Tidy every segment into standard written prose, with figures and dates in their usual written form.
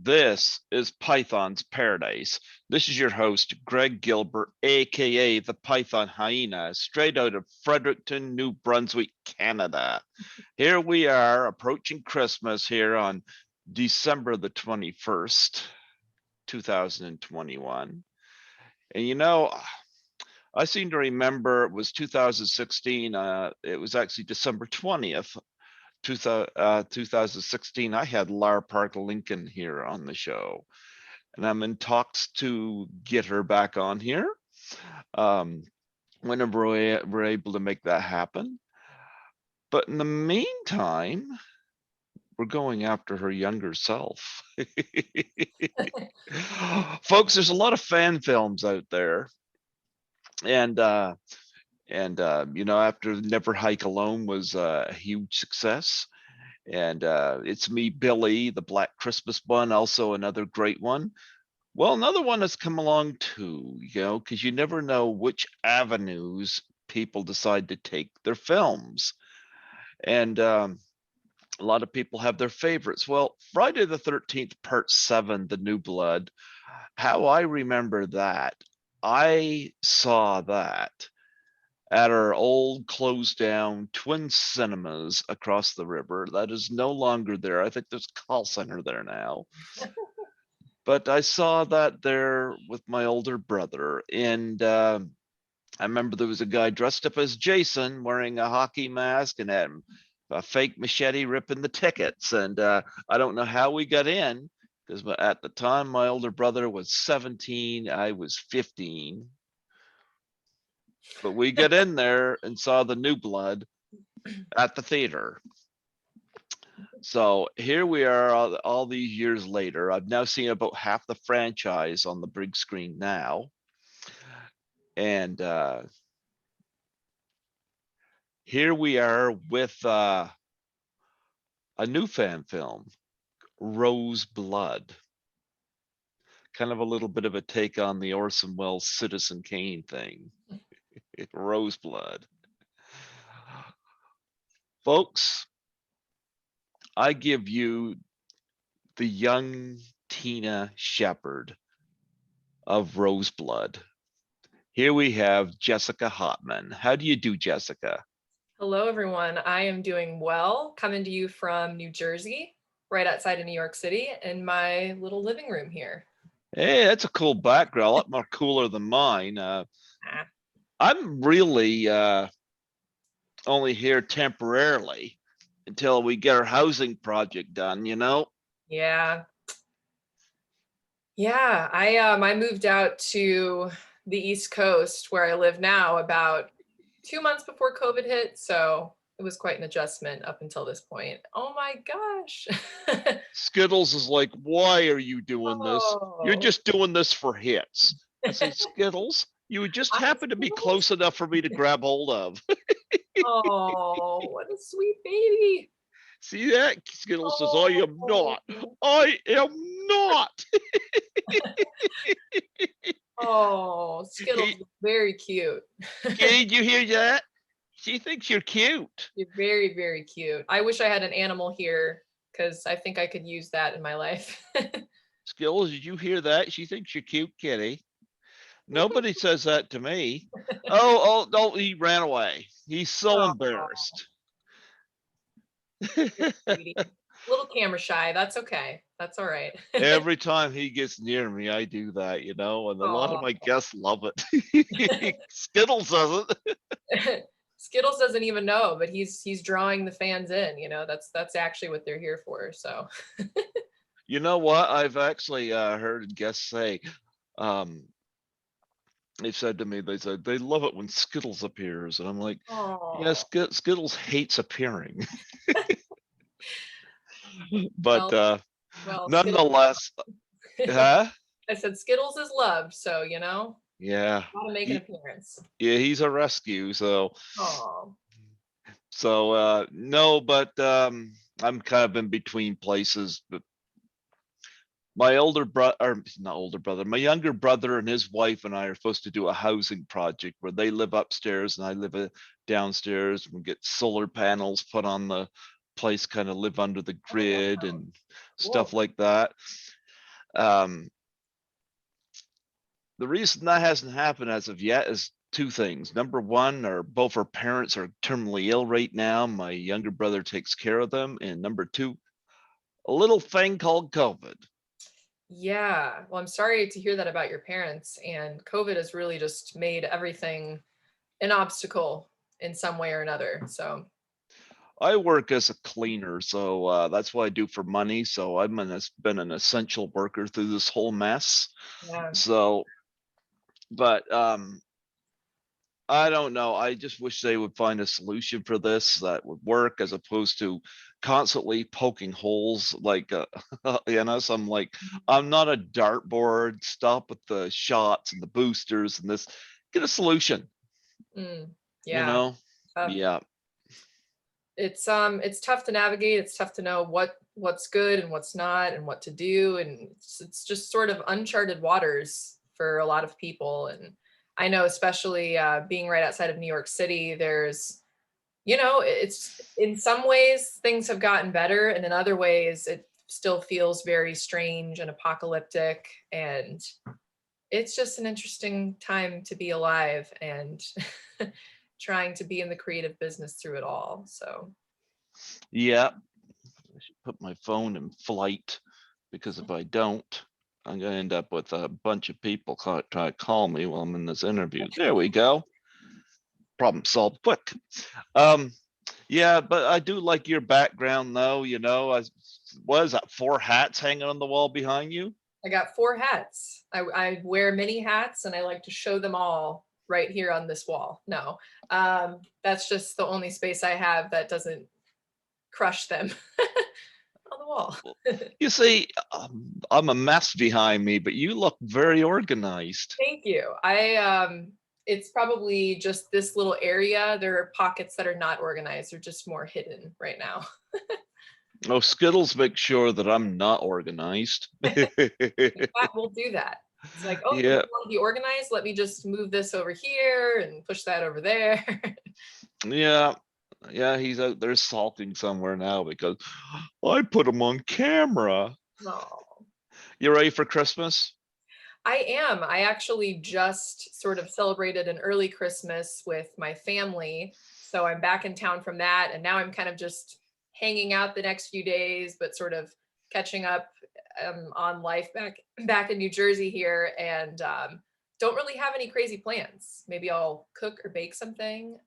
This is Python's Paradise. This is your host, Greg Gilbert, aka the Python Hyena, straight out of Fredericton, New Brunswick, Canada. Here we are approaching Christmas here on December the 21st, 2021. And I seem to remember it was 2016. It was actually December 20th, 2016. I had Lar Park Lincoln here on the show, and I'm in talks to get her back on here. Whenever we're able to make that happen. But in the meantime, we're going after her younger self. Folks, there's a lot of fan films out there. And after Never Hike Alone was a huge success. And It's Me, Billy, the Black Christmas one, also another great one. Well, another one has come along too, because you never know which avenues people decide to take their films. And a lot of people have their favorites. Well, Friday the 13th, Part 7, The New Blood, how I remember that, I saw that at our old closed down twin cinemas across the river. That is no longer there. I think there's a call center there now. But I saw that there with my older brother. And I remember there was a guy dressed up as Jason wearing a hockey mask and had a fake machete ripping the tickets. And I don't know how we got in, because at the time my older brother was 17, I was 15. But we got in there and saw The New Blood at the theater. So here we are all these years later. I've now seen about half the franchise on the big screen now. And here we are with a new fan film, Rose Blood. Kind of a little bit of a take on the Orson Welles Citizen Kane thing. Rose Blood. Folks, I give you the young Tina Shepherd of Rose Blood. Here we have Jessica Hottman. How do you do, Jessica? Hello, everyone. I am doing well, coming to you from New Jersey, right outside of New York City, in my little living room here. Hey, that's a cool background, a lot more cooler than mine. I'm really only here temporarily until we get our housing project done, Yeah. Yeah, I moved out to the East Coast where I live now about 2 months before COVID hit, so it was quite an adjustment up until this point. Oh my gosh. Skittles is like, why are you doing this? You're Oh. just doing this for hits. I say, Skittles, you would just Hi, happen to be Skittles. close enough for me to grab hold of. Oh, what a sweet baby. See that? Skittles says, I am not. Oh. I am not. Oh, Skittles is very cute. Did you hear that? She thinks you're cute. You're very, very cute. I wish I had an animal here because I think I could use that in my life. Skittles, did you hear that? She thinks you're cute, kitty. Nobody says that to me. Oh, no, he ran away. He's so Oh, embarrassed. sweetie. A little camera shy. That's okay. That's all right. Every time he gets near me, I do that, and a lot of Oh. my guests love it. Skittles doesn't. Skittles doesn't even know, but he's drawing the fans in. That's actually what they're here for. So. You know what? I've actually heard guests say, they've said to me, they said they love it when Skittles appears, and I'm like, yeah, Oh. Skittles hates appearing. But Well, Skittles. nonetheless, huh? I said Skittles is loved, so Yeah, gotta make an appearance. he's a rescue. So Oh. no, but I'm kind of in between places. But my older brother, or not older brother, my younger brother and his wife and I are supposed to do a housing project where they live upstairs and I live downstairs. We get solar panels put on the place, kind of live under the Oh, grid and cool. stuff like that. Um, the reason that hasn't happened as of yet is two things. Number one, are both our parents are terminally ill right now. My younger brother takes care of them. And number two, a little thing called COVID. Yeah. Well, I'm sorry to hear that about your parents. And COVID has really just made everything an obstacle in some way or another. So, I work as a cleaner, so that's what I do for money. So been an essential worker through this whole mess. yeah. So, but I don't know. I just wish they would find a solution for this that would work as opposed to constantly poking holes like so I'm like, I'm not a dartboard. Stop with the shots and the boosters and this. Get a solution, Mm, you yeah. know? Tough. Yeah. It's tough to navigate. It's tough to know what's good and what's not and what to do. And it's just sort of uncharted waters for a lot of people. And I know, especially being right outside of New York City, there's, it's in some ways things have gotten better, and in other ways it still feels very strange and apocalyptic. And it's just an interesting time to be alive and trying to be in the creative business through it all. So, Yeah. I should put my phone in flight because if I don't, I'm gonna end up with a bunch of people try to call me while I'm in this interview. There we go. Problem solved quick. Um, yeah, but I do like your background though, I was that 4 hats hanging on the wall behind you? I got 4 hats. I wear many hats and I like to show them all right here on this wall. No, that's just the only space I have that doesn't crush them on the wall. You see, I'm a mess behind me, but you look very organized. Thank you. It's probably just this little area. There are pockets that are not organized. They're just more hidden right now. Oh, Skittles make sure that I'm not organized. That will do that. It's like, oh, you Yeah, want to be organized? Let me just move this over here and push that over there. yeah, yeah, he's out there sulking somewhere now because I put him on camera. No. You ready for Christmas? I am. I actually just sort of celebrated an early Christmas with my family. So I'm back in town from that. And now I'm kind of just hanging out the next few days, but sort of catching up on life back in New Jersey here. And don't really have any crazy plans. Maybe I'll cook or bake something,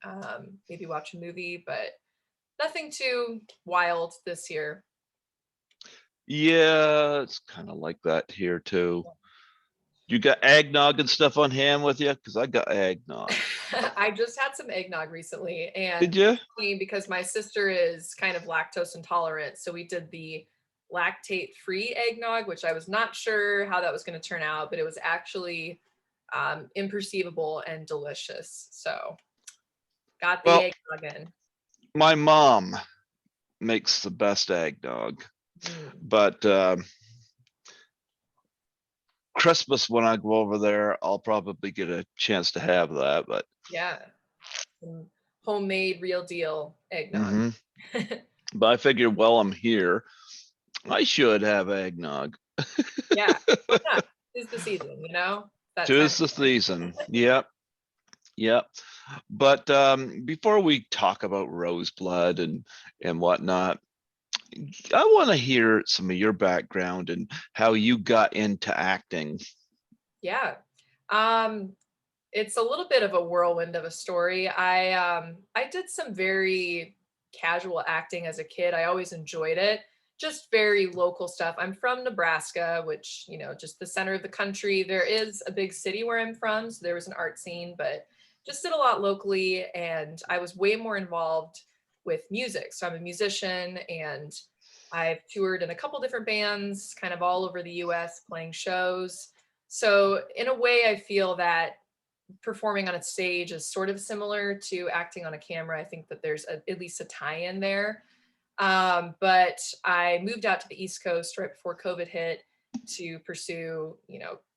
maybe watch a movie, but nothing too wild this year. Yeah, it's kind of like that here too. You got eggnog and stuff on hand with you? Because I got eggnog. I just had some eggnog recently, and Did you? funny because my sister is kind of lactose intolerant, so we did the lactate-free eggnog, which I was not sure how that was going to turn out, but it was actually imperceivable and delicious. So got the Well, eggnog in. my mom makes the best eggnog, Mm, but Christmas when I go over there, I'll probably get a chance to have that. But yeah, some homemade, real deal eggnog. mhm. But I figure while I'm here, I should have eggnog. Yeah, why not? It's the season, that time Tis of the year. season. Yep, yep. But before we talk about Roseblood and whatnot, I want to hear some of your background and how you got into acting. Yeah. Um, it's a little bit of a whirlwind of a story. I did some very casual acting as a kid. I always enjoyed it. Just very local stuff. I'm from Nebraska, which, just the center of the country. There is a big city where I'm from, so there was an art scene, but just did a lot locally, and I was way more involved with music. So I'm a musician, and I've toured in a couple different bands kind of all over the US playing shows. So in a way, I feel that performing on a stage is sort of similar to acting on a camera. I think that there's at least a tie-in there. But I moved out to the East Coast right before COVID hit to pursue,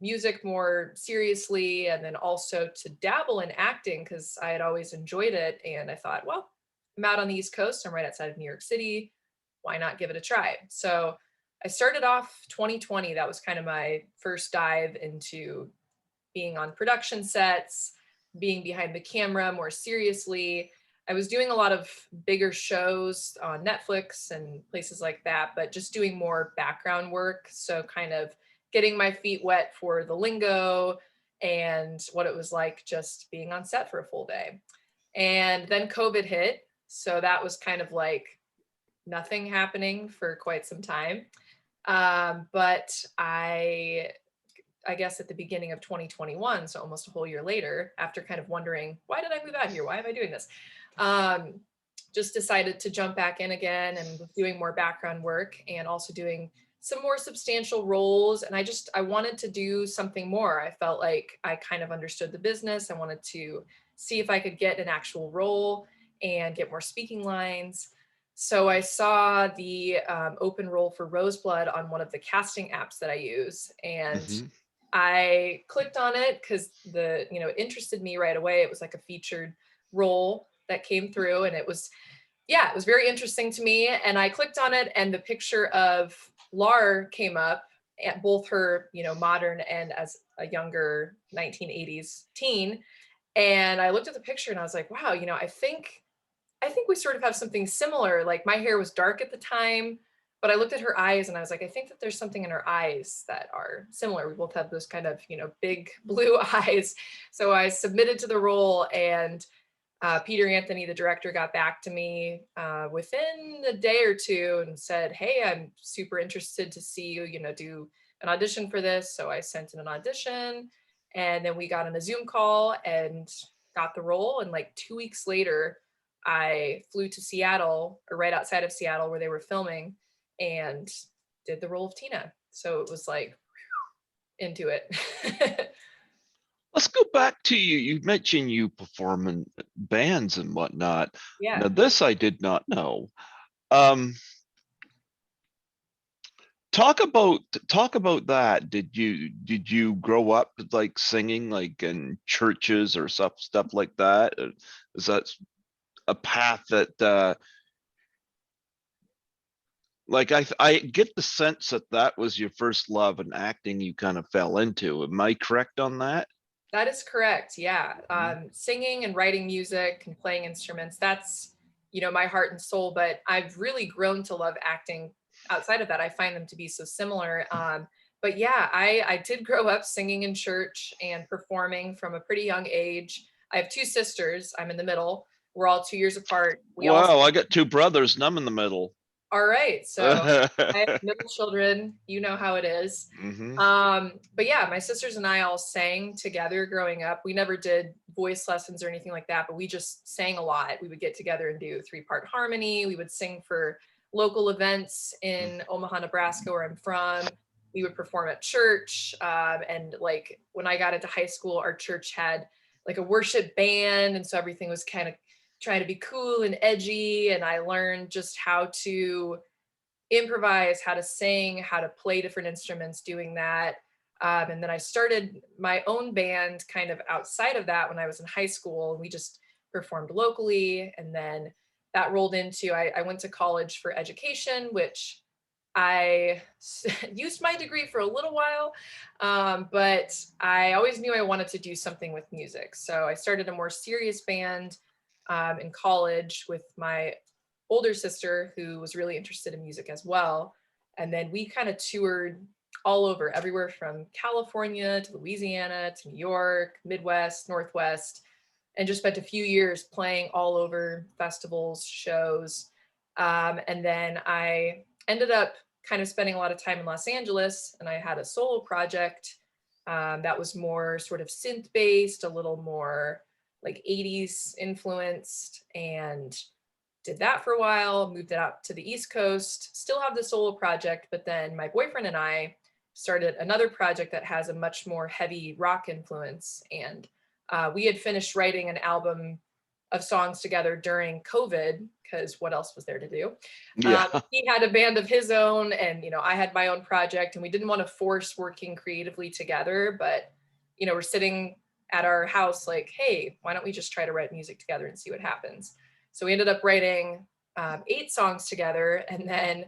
music more seriously, and then also to dabble in acting because I had always enjoyed it. And I thought, well, I'm out on the East Coast. I'm right outside of New York City. Why not give it a try? So I started off 2020. That was kind of my first dive into being on production sets, being behind the camera more seriously. I was doing a lot of bigger shows on Netflix and places like that, but just doing more background work. So, kind of getting my feet wet for the lingo and what it was like just being on set for a full day. And then COVID hit. So, that was kind of like nothing happening for quite some time. But I guess at the beginning of 2021, so almost a whole year later, after kind of wondering, why did I move out here? Why am I doing this? Um, just decided to jump back in again and was doing more background work and also doing some more substantial roles. And I wanted to do something more. I felt like I kind of understood the business. I wanted to see if I could get an actual role and get more speaking lines. So I saw the open role for Roseblood on one of the casting apps that I use, and Hmm. I clicked on it because it interested me right away. It was like a featured role that came through, and it was very interesting to me. And I clicked on it, and the picture of Lar came up, at both her, modern and as a younger 1980s teen. And I looked at the picture and I was like, wow, I think we sort of have something similar. Like my hair was dark at the time, but I looked at her eyes and I was like, I think that there's something in her eyes that are similar. We both have those kind of, big blue eyes. So I submitted to the role, and Peter Anthony, the director, got back to me within a day or two and said, hey, I'm super interested to see you, do an audition for this. So I sent in an audition, and then we got on a Zoom call and got the role. And like 2 weeks later, I flew to Seattle, or right outside of Seattle where they were filming, and did the role of Tina. So it was like into it. Let's go back to you. You mentioned you perform in bands and whatnot. Yeah. Now, this I did not know. Um, talk about that. Did you grow up like singing like in churches or stuff like that? Is that a path that like I get the sense that that was your first love and acting you kind of fell into. Am I correct on that? That is correct. Yeah. Mhm. Singing and writing music and playing instruments, that's, my heart and soul. But I've really grown to love acting outside of that. I find them to be so similar. But yeah, I did grow up singing in church and performing from a pretty young age. I have two sisters. I'm in the middle. We're all 2 years apart. We all Wow, I got two brothers and I'm in the middle. All right. So I have middle children. You know how it is. Hmm. But yeah, my sisters and I all sang together growing up. We never did voice lessons or anything like that, but we just sang a lot. We would get together and do three-part harmony. We would sing for local events in Omaha, Nebraska, where I'm from. We would perform at church. And like when I got into high school, our church had like a worship band. And so everything was kind of trying to be cool and edgy. And I learned just how to improvise, how to sing, how to play different instruments doing that. And then I started my own band kind of outside of that when I was in high school. We just performed locally. And then that rolled into, I went to college for education, which I used my degree for a little while, but I always knew I wanted to do something with music. So I started a more serious band in college with my older sister, who was really interested in music as well. And then we kind of toured all over, everywhere from California to Louisiana to New York, Midwest, Northwest, and just spent a few years playing all over festivals, shows. And then I ended up kind of spending a lot of time in Los Angeles, and I had a solo project that was more sort of synth based, a little more like 80s influenced, and did that for a while, moved it out to the East Coast, still have the solo project, but then my boyfriend and I started another project that has a much more heavy rock influence. And we had finished writing an album of songs together during COVID, because what else was there to do? Yeah. He had a band of his own, and I had my own project, and we didn't want to force working creatively together, but we're sitting at our house like, hey, why don't we just try to write music together and see what happens? So we ended up writing 8 songs together, and then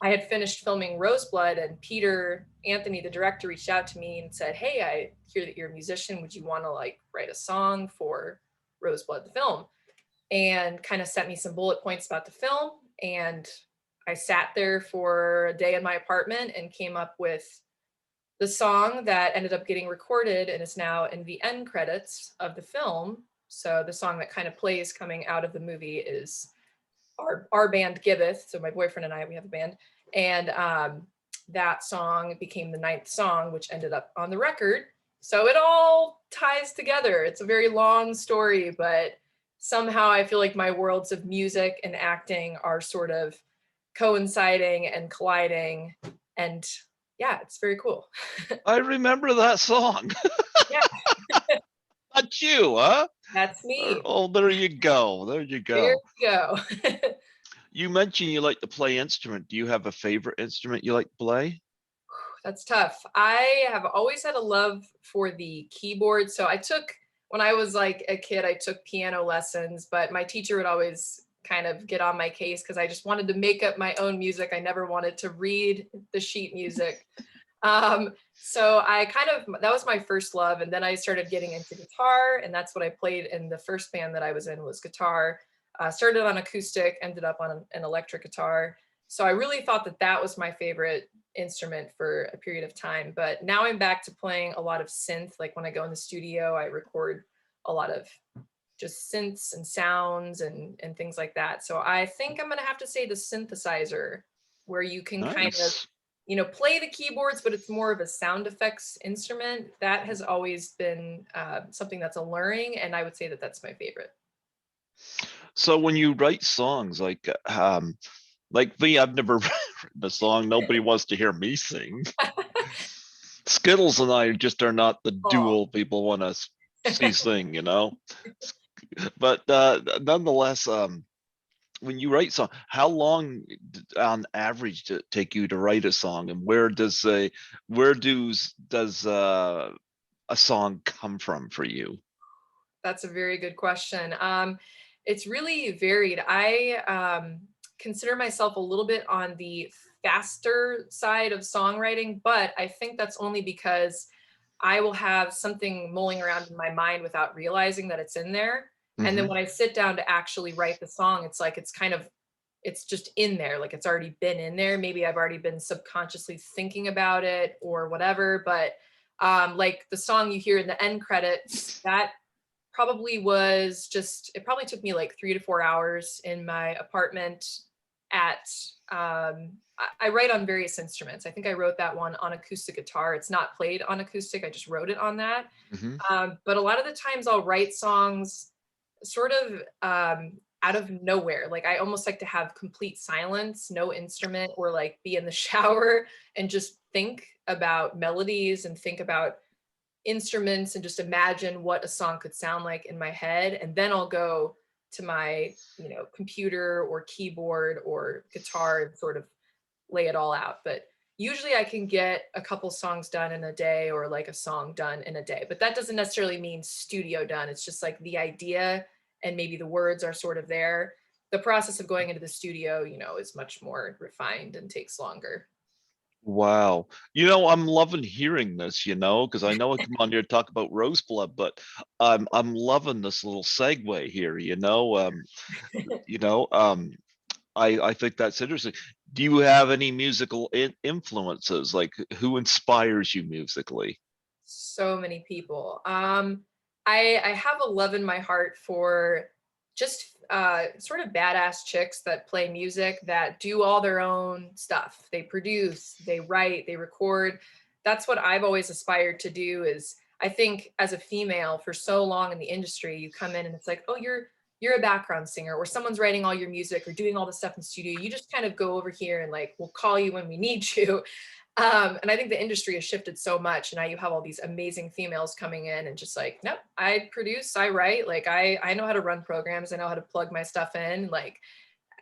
I had finished filming Roseblood, and Peter Anthony, the director, reached out to me and said, "Hey, I hear that you're a musician. Would you want to like write a song for Roseblood, the film?" And kind of sent me some bullet points about the film. And I sat there for a day in my apartment and came up with the song that ended up getting recorded and is now in the end credits of the film. So the song that kind of plays coming out of the movie is our band Gilbert. So my boyfriend and I, we have a band, and that song became the ninth song, which ended up on the record. So it all ties together. It's a very long story, but somehow I feel like my worlds of music and acting are sort of coinciding and colliding, and yeah, it's very cool. I remember that song. Yeah, Not you, huh? that's me. Oh, there you go. There you There go. you go. You mentioned you like to play instrument. Do you have a favorite instrument you like to play? That's tough. I have always had a love for the keyboard. So I took, when I was like a kid, I took piano lessons, but my teacher would always kind of get on my case because I just wanted to make up my own music. I never wanted to read the sheet music. So I kind of, that was my first love. And then I started getting into guitar, and that's what I played in the first band that I was in was guitar. Started on acoustic, ended up on an electric guitar. So I really thought that that was my favorite instrument for a period of time. But now I'm back to playing a lot of synth. Like when I go in the studio, I record a lot of just synths and sounds and things like that. So I think I'm gonna have to say the synthesizer, where you can kind of, Nice. play the keyboards, but it's more of a sound effects instrument. That has always been something that's alluring, and I would say that that's my favorite. So when you write songs, like me, I've never written a song. Nobody wants to hear me sing. Skittles and I just are not the Oh, dual people want to see sing, you know. But nonetheless, when you write song, how long on average does it take you to write a song, and where does a song come from for you? that's a very good question. It's really varied. I consider myself a little bit on the faster side of songwriting, but I think that's only because I will have something mulling around in my mind without realizing that it's in there. And then Hmm. when I sit down to actually write the song, it's like it's just in there, like it's already been in there. Maybe I've already been subconsciously thinking about it or whatever. But like the song you hear in the end credits, that probably was just, it probably took me like 3 to 4 hours in my apartment at I write on various instruments. I think I wrote that one on acoustic guitar. It's not played on acoustic, I just wrote it on that. Hmm. But a lot of the times I'll write songs sort of out of nowhere. Like I almost like to have complete silence, no instrument, or like be in the shower and just think about melodies and think about instruments and just imagine what a song could sound like in my head. And then I'll go to my, computer or keyboard or guitar and sort of lay it all out. But usually I can get a couple songs done in a day or like a song done in a day. But that doesn't necessarily mean studio done. It's just like the idea and maybe the words are sort of there. The process of going into the studio, is much more refined and takes longer. Wow. I'm loving hearing this, because I know I come on here to talk about Roseblood, but I'm loving this little segue here, you know, um, I think that's interesting. Do you have any musical influences? Like who inspires you musically? So many people. I have a love in my heart for just sort of badass chicks that play music, that do all their own stuff. They produce, they write, they record. That's what I've always aspired to do. Is I think as a female for so long in the industry, you come in and it's like, oh, you're a background singer, or someone's writing all your music or doing all the stuff in the studio. You just kind of go over here and like we'll call you when we need you. And I think the industry has shifted so much. And now you have all these amazing females coming in and just like, nope, I produce, I write, like I know how to run programs, I know how to plug my stuff in, like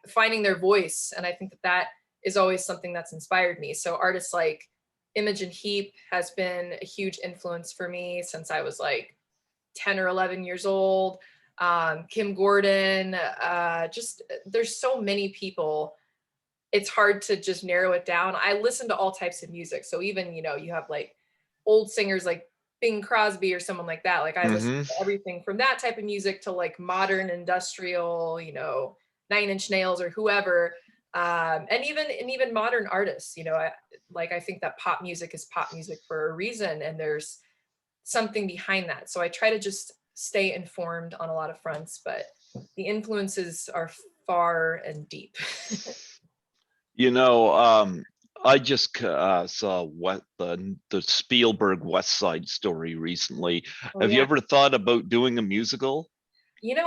finding their voice. And I think that that is always something that's inspired me. So artists like Imogen Heap has been a huge influence for me since I was like 10 or 11 years old. Kim Gordon, just there's so many people it's hard to just narrow it down. I listen to all types of music. So even, you have like old singers like Bing Crosby or someone like that. Like I listen Hmm. to everything from that type of music to like modern industrial, Nine Inch Nails or whoever. And even modern artists, I think that pop music is pop music for a reason, and there's something behind that. So I try to just stay informed on a lot of fronts, but the influences are far and deep. You know, I just saw what the Spielberg West Side Story recently. Oh Have you yeah. ever thought about doing a musical?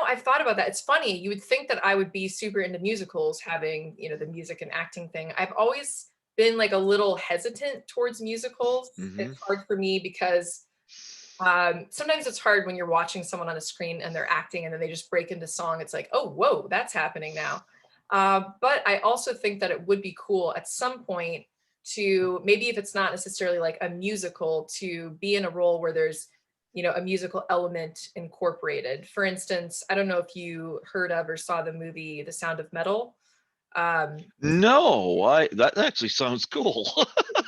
I've thought about that. It's funny. You would think that I would be super into musicals, having, the music and acting thing. I've always been like a little hesitant towards musicals. Hmm. It's hard for me because sometimes it's hard when you're watching someone on a screen and they're acting and then they just break into song. It's like, oh, whoa, that's happening now. But I also think that it would be cool at some point to, maybe if it's not necessarily like a musical, to be in a role where there's, a musical element incorporated. For instance, I don't know if you heard of or saw the movie The Sound of Metal. Um, No, I that actually sounds cool.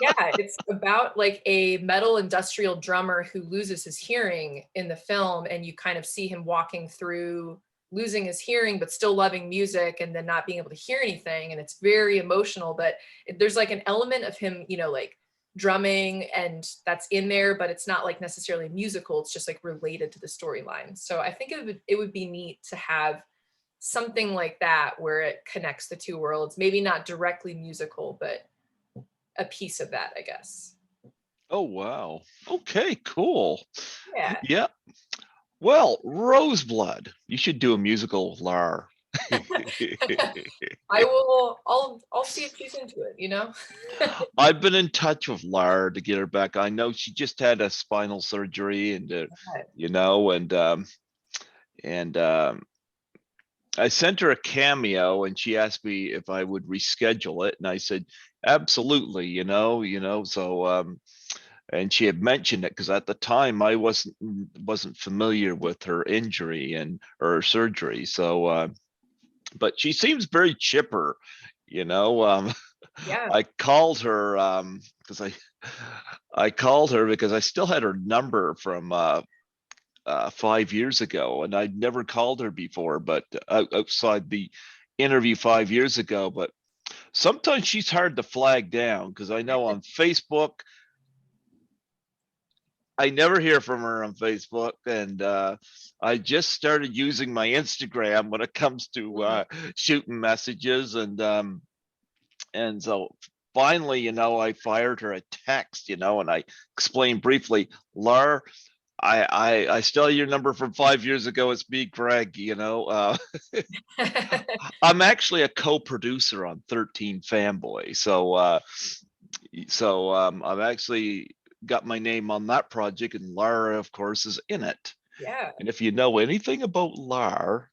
Yeah, it's about like a metal industrial drummer who loses his hearing in the film, and you kind of see him walking through losing his hearing but still loving music and then not being able to hear anything, and it's very emotional, but there's like an element of him, like drumming, and that's in there, but it's not like necessarily musical, it's just like related to the storyline. So I think it would be neat to have something like that where it connects the two worlds, maybe not directly musical, but a piece of that, I guess. Oh wow. Okay, cool. Yeah. Yeah. Well, Roseblood. You should do a musical with Lar. I'll see if she's into it. I've been in touch with Lar to get her back. I know she just had a spinal surgery and you know, and I sent her a cameo and she asked me if I would reschedule it and I said absolutely, so and she had mentioned it because at the time I wasn't familiar with her injury and or her surgery. So but she seems very chipper, you know. Yeah. I called her because I called her because I still had her number from 5 years ago, and I'd never called her before, but outside the interview 5 years ago. But sometimes she's hard to flag down because I know on Facebook, I never hear from her on Facebook, and I just started using my Instagram when it comes to Mhm. shooting messages, and so finally, I fired her a text, and I explained briefly, Lar, I still have your number from 5 years ago. It's me, Greg. I'm actually a co-producer on 13 Fanboy, so I've actually got my name on that project, and Lara, of course, is in it. Yeah. And if you know anything about Lara,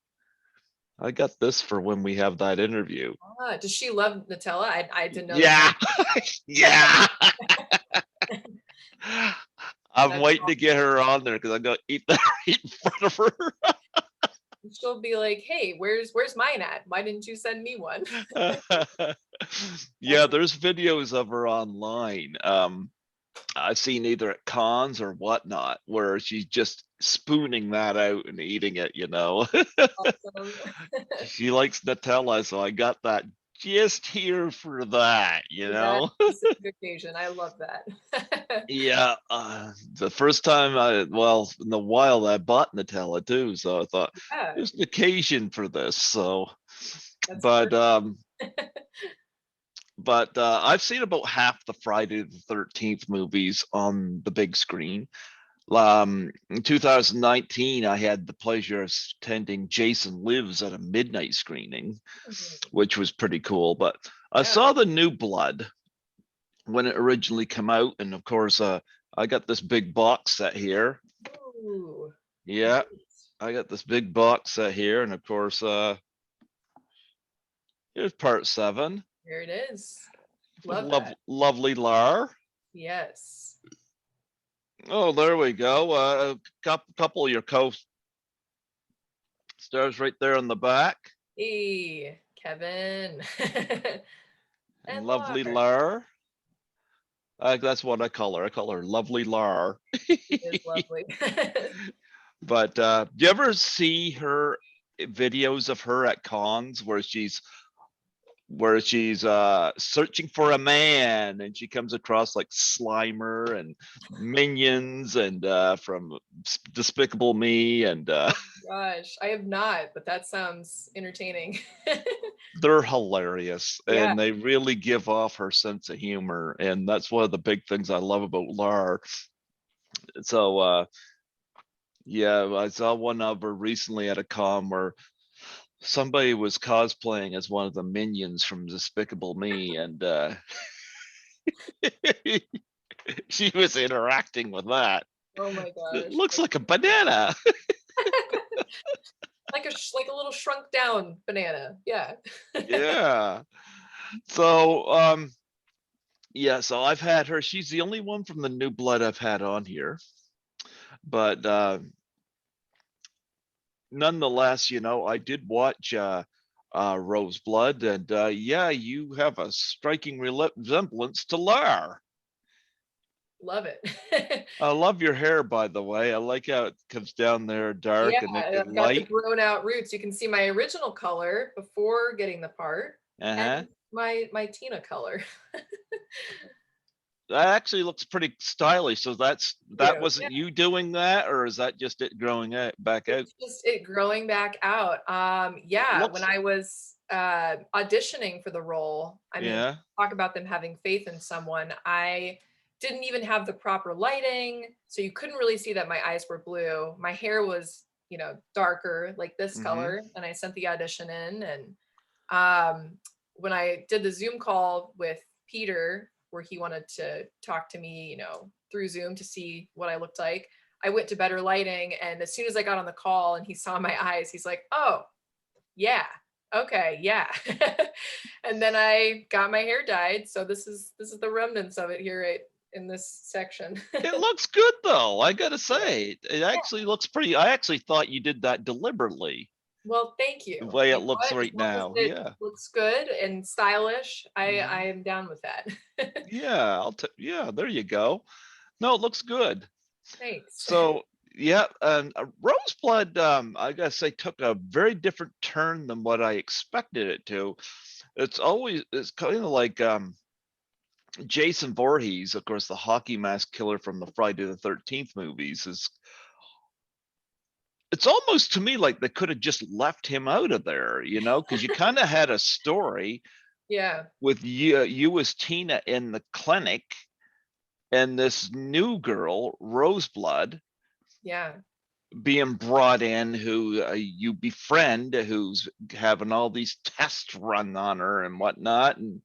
I got this for when we have that interview. Does she love Nutella? I didn't know that. Yeah, yeah. I'm That's waiting to get her on there because I'm gonna eat that right in front of her. awesome. She'll be like, "Hey, where's mine at? Why didn't you send me one?" Yeah, That's there's videos of her online. I've seen either at cons or whatnot where she's just spooning that out and eating it. awesome. She likes Nutella, so I got that just here for that. For that specific occasion. I love that. Yeah, the first time well, in a while I bought Nutella too, so I thought Yeah, there's an occasion for this. So, that's but perfect. I've seen about half the Friday the 13th movies on the big screen. In 2019, I had the pleasure of attending Jason Lives at a midnight screening, Mhm. which was pretty cool. But I Yeah. saw the New Blood when it originally came out, and of course, I got this big box set here. Ooh, Yeah, nice. I got this big box set here, and of course, here's part 7. There it is. With Love that. lovely Lar. Yes. Oh, there we go. Couple of your co-stars right there on the back. Hey, Kevin. And And lovely Lar. Lar. That's what I call her. I call her Lovely Lar. She is lovely. But do you ever see her videos of her at cons where she's searching for a man and she comes across like Slimer and Minions and from Despicable Me and Oh gosh, I have not, but that sounds entertaining. they're hilarious Yeah, and they really give off her sense of humor, and that's one of the big things I love about Lar. So yeah, I saw one of her recently at a con where somebody was cosplaying as one of the minions from Despicable Me, and she was interacting with that. oh my It gosh. looks like a banana. Like a little shrunk down banana. Yeah. Yeah. So yeah, so I've had her. She's the only one from the new blood I've had on here. But nonetheless, I did watch Roseblood, and yeah, you have a striking resemblance to Lar. Love it. I love your hair, by the way. I like how it comes down there Yeah, dark and I've got the light. grown out roots. You can see my original color before getting the part Uh-huh. and my Tina color. That actually looks pretty stylish. So that You. wasn't you doing that, or is that just it growing out back out? It's just it growing back out. It Yeah, when looks, I was auditioning for the role, I mean, yeah. talk about them having faith in someone. I didn't even have the proper lighting, so you couldn't really see that my eyes were blue. My hair was, darker, like this Mm-hmm. color, and I sent the audition in. And when I did the Zoom call with Peter, where he wanted to talk to me, through Zoom to see what I looked like, I went to better lighting. And as soon as I got on the call and he saw my eyes, he's like, "Oh, yeah. Okay, yeah." And then I got my hair dyed. So this is the remnants of it here right in this section. It looks good though. I gotta Yeah. say, it actually looks pretty. I actually thought you did that deliberately, Well, thank the you. way You it know looks what? As right long as now. it Yeah. looks good and stylish, I Hmm. am down with that. Yeah. Yeah. There you go. No, it looks good. Thanks. So yeah, and Roseblood, I gotta say, took a very different turn than what I expected it to. It's kind of like Jason Voorhees, of course, the hockey mask killer from the Friday the 13th movies. It's almost to me like they could have just left him out of there, because you kind of had a story Yeah, with you as Tina in the clinic and this new girl, Roseblood, yeah, being brought in who you befriend, who's having all these tests run on her and whatnot. And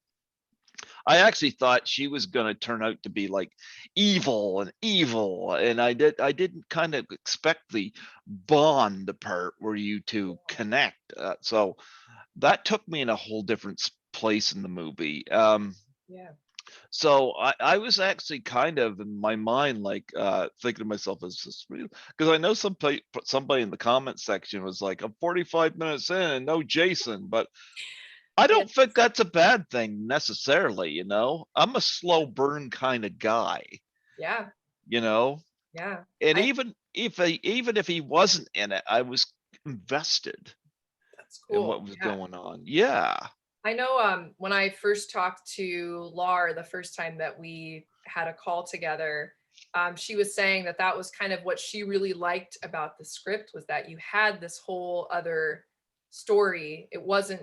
I actually thought she was going to turn out to be like evil, and I didn't kind of expect the bond part where you two connect. So that took me in a whole different place in the movie. yeah. So I was actually kind of in my mind like thinking to myself, is this real? Because I know somebody in the comment section was like, I'm 45 minutes in and no Jason, but I Yeah, don't think that's a bad thing necessarily. I'm a slow burn kind of guy, yeah, you know. yeah. And I even if he wasn't in it, I was invested That's in what cool. was Yeah. going on. Yeah. I know when I first talked to Lar the first time that we had a call together, she was saying that that was kind of what she really liked about the script was that you had this whole other story. It wasn't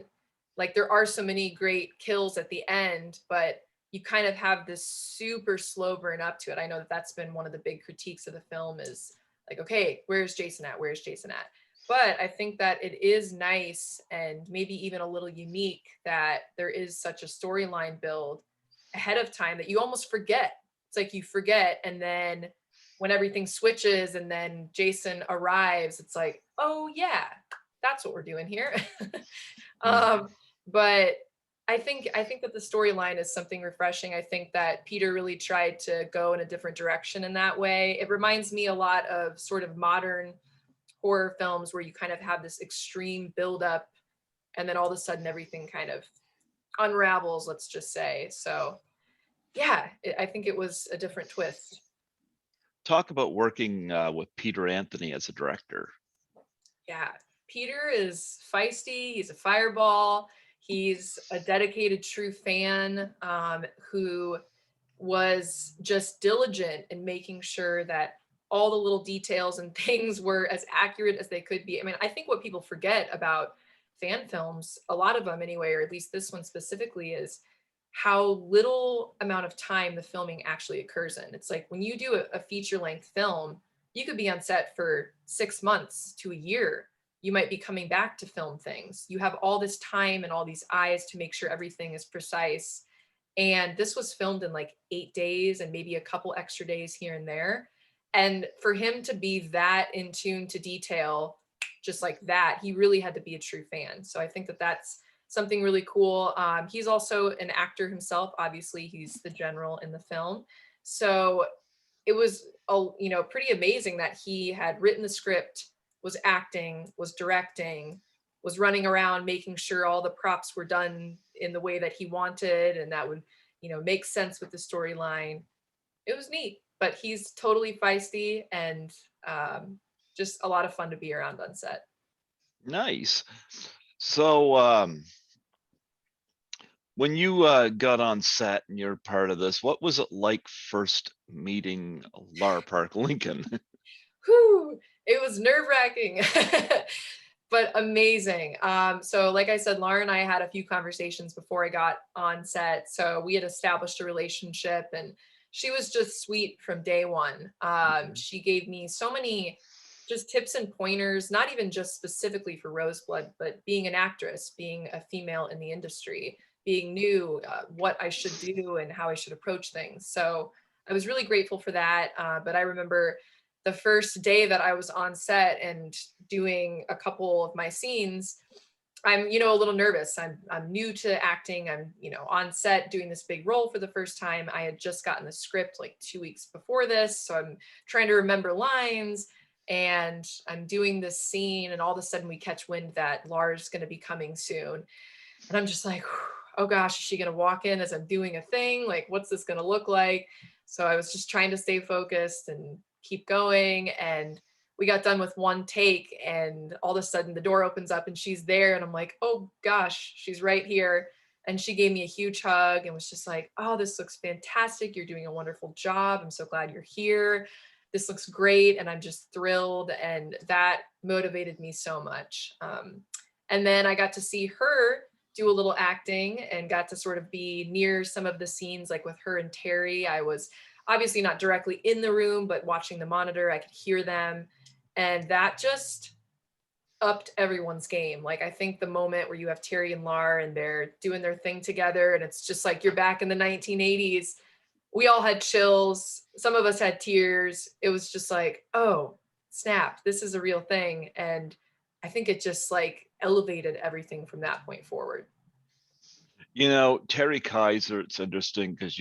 like there are so many great kills at the end, but you kind of have this super slow burn up to it. I know that that's been one of the big critiques of the film is like, okay, where's Jason at? Where's Jason at? But I think that it is nice and maybe even a little unique that there is such a storyline build ahead of time that you almost forget. It's like you forget, and then when everything switches and then Jason arrives, it's like, oh yeah, that's what we're doing here. Mm. um, but I think that the storyline is something refreshing. I think that Peter really tried to go in a different direction in that way. It reminds me a lot of sort of modern horror films where you kind of have this extreme buildup and then all of a sudden everything kind of unravels, let's just say. So yeah, I think it was a different twist. Talk about working with Peter Anthony as a director. Yeah, Peter is feisty. He's a fireball. He's a dedicated, true fan, who was just diligent in making sure that all the little details and things were as accurate as they could be. I mean, I think what people forget about fan films, a lot of them anyway, or at least this one specifically, is how little amount of time the filming actually occurs in. It's like when you do a feature length film, you could be on set for 6 months to a year. You might be coming back to film things. You have all this time and all these eyes to make sure everything is precise. And this was filmed in like 8 days and maybe a couple extra days here and there. And for him to be that in tune to detail, just like that, he really had to be a true fan. So I think that that's something really cool. He's also an actor himself. Obviously, he's the general in the film. So it was, pretty amazing that he had written the script, was acting, was directing, was running around making sure all the props were done in the way that he wanted and that would, make sense with the storyline. It was neat, but he's totally feisty and just a lot of fun to be around on set. Nice. So when you got on set and you're part of this, what was it like first meeting Lara Park Lincoln? Whew, it was nerve wracking, but amazing. So, like I said, Laura and I had a few conversations before I got on set. So, we had established a relationship, and she was just sweet from day one. Mhm. She gave me so many just tips and pointers, not even just specifically for Roseblood, but being an actress, being a female in the industry, being new, what I should do and how I should approach things. So, I was really grateful for that. But I remember the first day that I was on set and doing a couple of my scenes, I'm, a little nervous. I'm new to acting. I'm, on set doing this big role for the first time. I had just gotten the script like 2 weeks before this, so I'm trying to remember lines and I'm doing this scene and all of a sudden we catch wind that Lara's going to be coming soon. And I'm just like, oh gosh, is she going to walk in as I'm doing a thing? Like, what's this going to look like? So I was just trying to stay focused and keep going. And we got done with one take, and all of a sudden the door opens up and she's there. And I'm like, oh gosh, she's right here. And she gave me a huge hug and was just like, oh, this looks fantastic. You're doing a wonderful job. I'm so glad you're here. This looks great. And I'm just thrilled. And that motivated me so much. And then I got to see her do a little acting and got to sort of be near some of the scenes, like with her and Terry. I was obviously not directly in the room, but watching the monitor, I could hear them. And that just upped everyone's game. Like, I think the moment where you have Terry and Lar and they're doing their thing together, and it's just like you're back in the 1980s, we all had chills. Some of us had tears. It was just like, oh, snap, this is a real thing. And I think it just like elevated everything from that point forward. Terry Kaiser, it's interesting because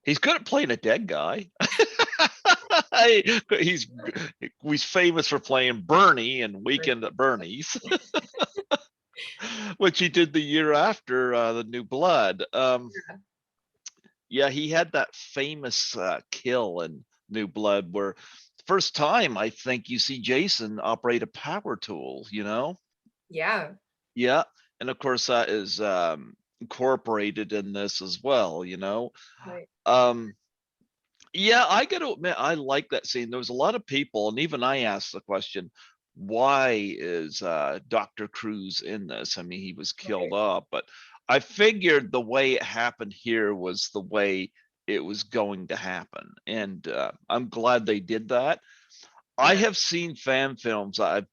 he's good at playing a dead guy. he's he's famous for playing Bernie in Right. Weekend at Bernie's, which he did the year after the New Blood. Yeah, he had that famous kill in New Blood where first time I think you see Jason operate a power tool. Yeah. Yeah, and of course that is incorporated in this as well. Right. Um, Yeah, I got to admit, I like that scene. There was a lot of people, and even I asked the question, why is Dr. Cruz in this? I mean, he was killed Right. off, but I figured the way it happened here was the way it was going to happen. And I'm glad they did that. I Yeah. have seen fan films I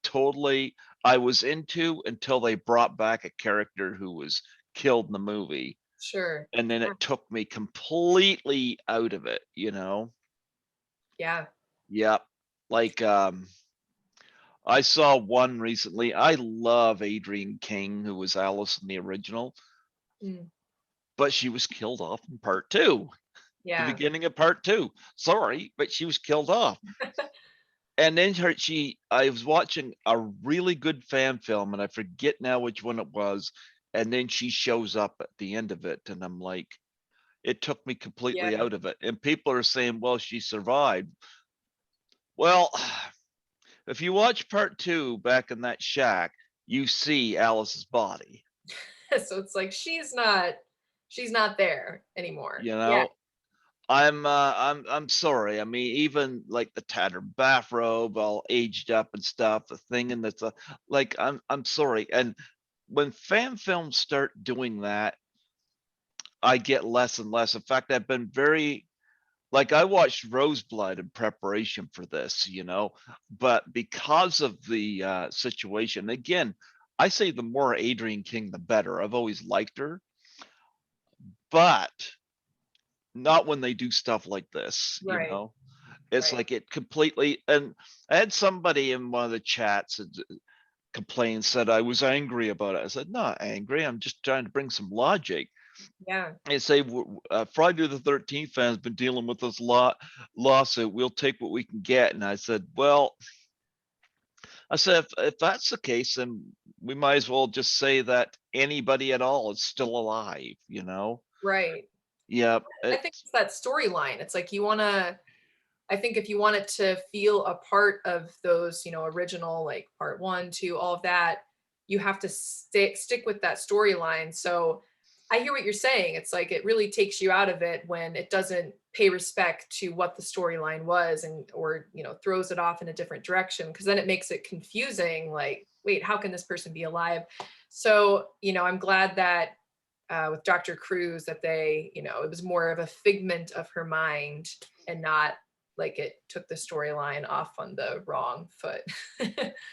was into until they brought back a character who was killed in the movie, Sure. and then Yeah. it took me completely out of it. Yeah. Yep. Like, I saw one recently. I love Adrienne King, who was Alice in the original, Mm. but she was killed off in part two, the Yeah. beginning of part two. Sorry, but she was killed off. And then I was watching a really good fan film, and I forget now which one it was. and then she shows up at the end of it, and I'm like, it took me completely Yeah. out of it. And people are saying, well, she survived. Well, if you watch part two back in that shack, you see Alice's body. So it's like she's not there anymore. You Yeah. know, I'm sorry. I mean, even like the tattered bathrobe, all aged up and stuff, the thing, and that's like I'm sorry. And when fan films start doing that, I get less and less. In fact, I've been very like I watched Roseblood in preparation for this, but because of the situation, again, I say the more Adrienne King, the better. I've always liked her, but not when they do stuff like this. Right. It's Right. like it completely. And I had somebody in one of the chats complain, said I was angry about it. I said, not angry. I'm just trying to bring some logic. Yeah. They say Friday the 13th fans been dealing with this lawsuit. We'll take what we can get. And I said, well, I said, if that's the case, then we might as well just say that anybody at all is still alive. Right. Yeah, I think it's that storyline. It's like I think if you want it to feel a part of those, original, like part one, two, all of that, you have to stick with that storyline. So I hear what you're saying. It's like it really takes you out of it when it doesn't pay respect to what the storyline was, or throws it off in a different direction, because then it makes it confusing. Like, wait, how can this person be alive? So, I'm glad that with Dr. Cruz that it was more of a figment of her mind and not like it took the storyline off on the wrong foot.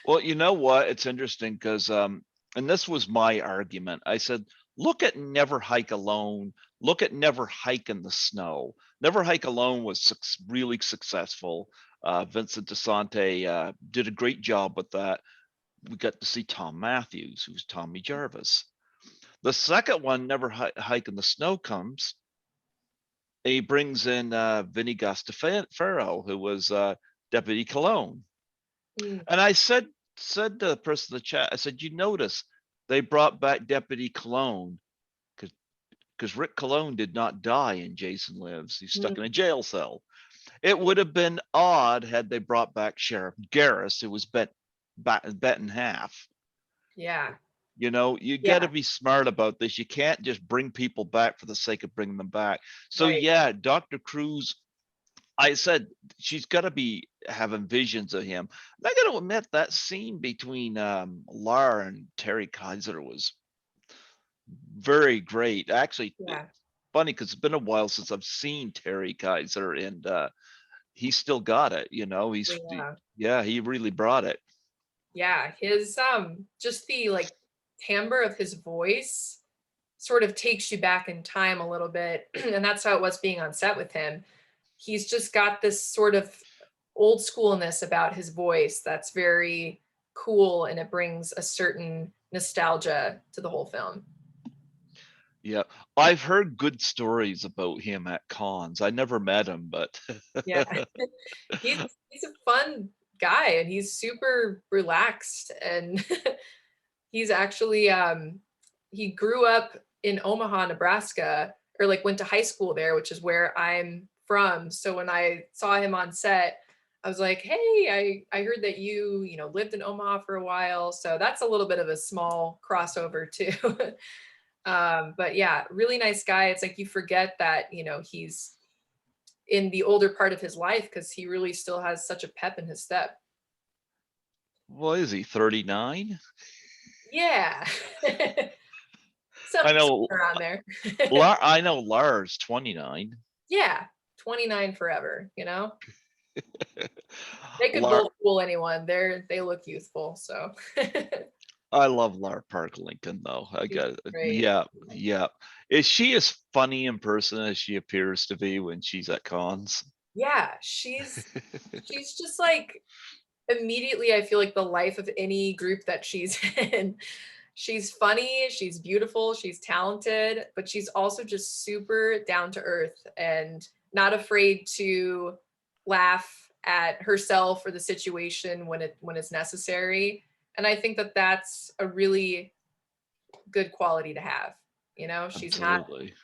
well, you know what? It's interesting because, and this was my argument. I said, look at Never Hike Alone. Look at Never Hike in the Snow. Never Hike Alone was really successful. Vincent DeSante did a great job with that. We got to see Tom Matthews, who's Tommy Jarvis. The second one, Never Hike in the Snow, comes. He brings in Vinny Gustafaro, who was Deputy Cologne. Mm, And I said to the person in the chat, I said, you notice they brought back Deputy Cologne because Rick Cologne did not die in Jason Lives. He's stuck in a mm, jail cell. It would have been odd had they brought back Sheriff Garris, who was bet in half. yeah, You got to yeah, be smart about this. You can't just bring people back for the sake of bringing them back. So right. yeah, Dr. Cruz, I said she's got to be having visions of him. I got to admit that scene between Lara and Terry Kaiser was very great. Actually, Yeah, funny because it's been a while since I've seen Terry Kaiser, and he's still got it. yeah, Yeah, he really brought it. yeah. His just the like timbre of his voice sort of takes you back in time a little bit, and that's how it was being on set with him. He's just got this sort of old schoolness about his voice that's very cool, and it brings a certain nostalgia to the whole film. Yeah, I've heard good stories about him at cons. I never met him, but Yeah. he's he's a fun guy, and he's super relaxed, and he's actually he grew up in Omaha, Nebraska, or like went to high school there, which is where I'm from. So when I saw him on set, I was like, hey, I heard that you lived in Omaha for a while. So that's a little bit of a small crossover too. But yeah, really nice guy. It's like you forget that he's in the older part of his life, because he really still has such a pep in his step. what is he, 39? Yeah. I Something know around there. I know Lars 29. Yeah, 29 forever, They could Lar both fool anyone. They look youthful, so I love Lar Park Lincoln though. I she's got great. yeah, yeah. Is she as funny in person as she appears to be when she's at cons? Yeah, she's just like immediately I feel like the life of any group that she's in. She's funny, she's beautiful, she's talented, but she's also just super down to earth and not afraid to laugh at herself or the situation when it's necessary. And I think that that's a really good quality to have. Absolutely.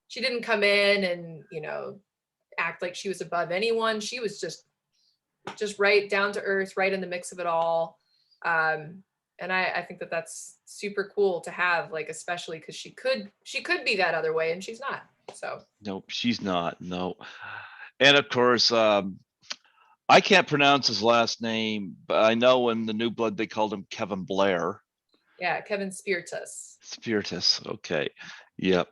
She didn't come in and, act like she was above anyone. She was just right down to earth, right in the mix of it all. And I think that that's super cool to have, like, especially because she could be that other way and she's not. So Nope, she's not. No. And of course, I can't pronounce his last name, but I know in the New Blood they called him Kevin Blair. yeah, Kevin Spiritus. Spiritus. Okay. Yep.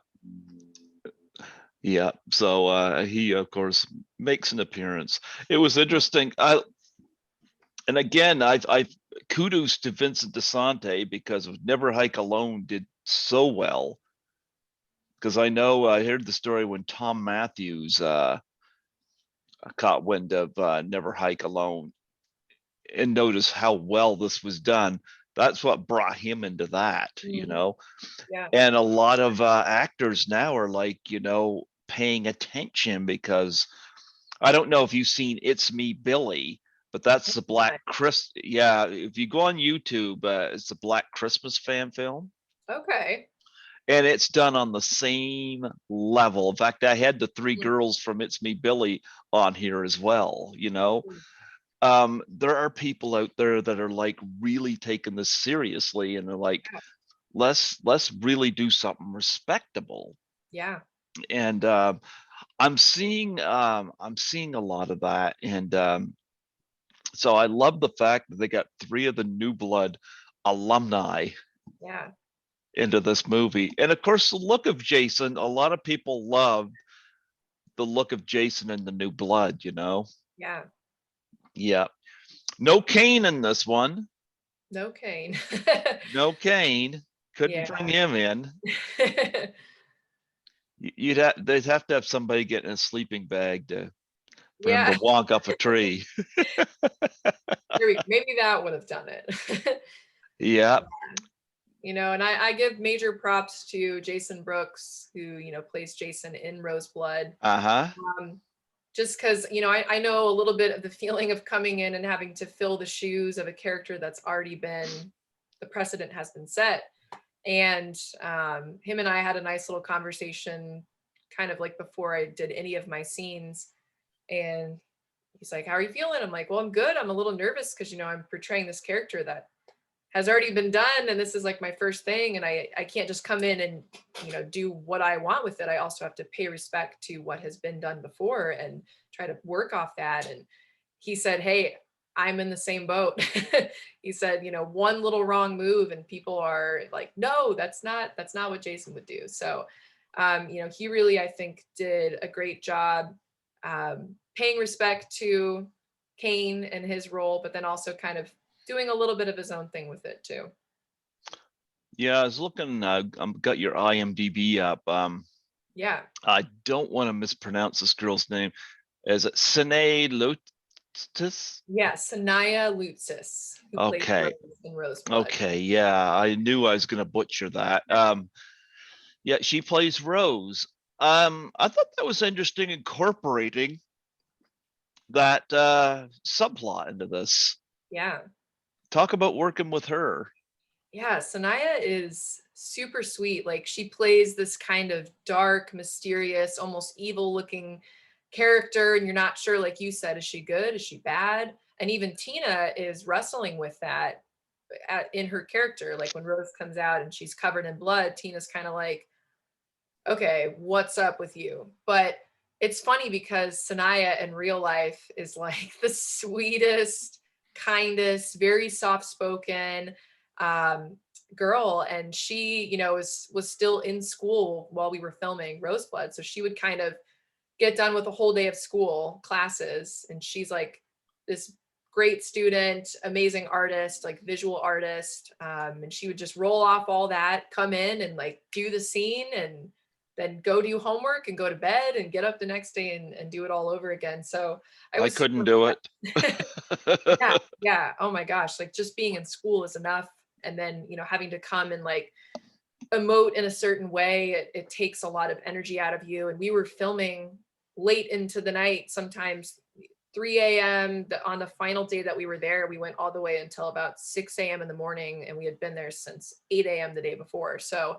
Yeah. So he of course makes an appearance. It was interesting. And again, I've kudos to Vincent DeSante because of Never Hike Alone did so well. Because I know I heard the story when Tom Matthews caught wind of Never Hike Alone and noticed how well this was done. That's what brought him into that, Mhm. Yeah. And a lot of actors now are like, paying attention because I don't know if you've seen It's Me, Billy, but that's the Black Chris. Yeah, if you go on YouTube, it's the Black Christmas fan film, Okay. and it's done on the same level. In fact, I had the three Mhm. girls from It's Me, Billy on here as well. There are people out there that are like really taking this seriously, and they're like, Yeah. let's really do something respectable. Yeah. And I'm seeing a lot of that, and so I love the fact that they got three of the New Blood alumni Yeah. into this movie. And of course, the look of Jason, a lot of people love the look of Jason in the New Blood. Yeah. Yeah. No Kane in this one. No Kane. No Kane. Couldn't Yeah. bring him in. They'd have to have somebody get in a sleeping bag for him to Yeah. walk off a tree. Maybe that would have done it. Yeah. And I give major props to Jason Brooks, who, plays Jason in Roseblood. Uh-huh. Um, just because, I know a little bit of the feeling of coming in and having to fill the shoes of a character that's already been, the precedent has been set. And him and I had a nice little conversation kind of like before I did any of my scenes. And he's like, "How are you feeling?" I'm like, "Well, I'm good. I'm a little nervous because, I'm portraying this character that has already been done. And this is like my first thing. And I can't just come in and, do what I want with it. I also have to pay respect to what has been done before and try to work off that." And he said, "Hey, I'm in the same boat." He said, one little wrong move and people are like, "No, that's not what Jason would do." So, he really, I think, did a great job paying respect to Kane and his role, but then also kind of doing a little bit of his own thing with it too. Yeah, I was looking, got your IMDb up. Yeah. I don't want to mispronounce this girl's name. Is it Sine Lutis? Yeah. Sanaya Lutsis, who plays Okay. Rose in Roseblood. Okay. Yeah, I knew I was going to butcher that. Yeah, she plays Rose. I thought that was interesting incorporating that subplot into this. Yeah. Talk about working with her. Yeah. Sanaya is super sweet. Like, she plays this kind of dark, mysterious, almost evil looking character. And you're not sure, like you said, is she good? Is she bad? And even Tina is wrestling with that in her character. Like, when Rose comes out and she's covered in blood, Tina's kind of like, "Okay, what's up with you?" But it's funny because Sanaya in real life is like the sweetest, kindest, very soft spoken um, girl. And she, was still in school while we were filming Roseblood. So she would kind of get done with a whole day of school classes. And she's like this great student, amazing artist, like visual artist. And she would just roll off all that, come in and like do the scene and then go do homework and go to bed and get up the next day and do it all over again. So I I was couldn't super do it. yeah, yeah. Oh my gosh. Like, just being in school is enough. And then, having to come and like emote in a certain way, it takes a lot of energy out of you. And we were filming late into the night, sometimes 3 a.m. On the final day that we were there, we went all the way until about 6 a.m. in the morning, and we had been there since 8 a.m. the day before. So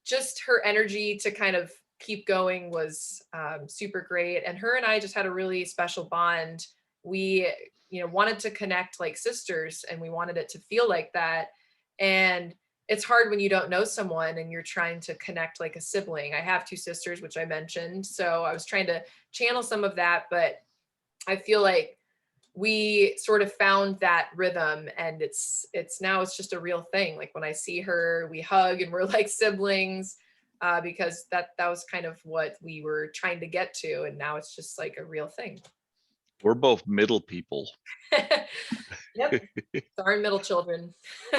just her energy to kind of keep going was super great. And her and I just had a really special bond. We, wanted to connect like sisters, and we wanted it to feel like that. And it's hard when you don't know someone and you're trying to connect like a sibling. I have two sisters, which I mentioned. So I was trying to channel some of that, but I feel like we sort of found that rhythm, and it's now it's just a real thing. Like when I see her, we hug and we're like siblings, because that was kind of what we were trying to get to, and now it's just like a real thing. We're both middle people. Yep, our middle children.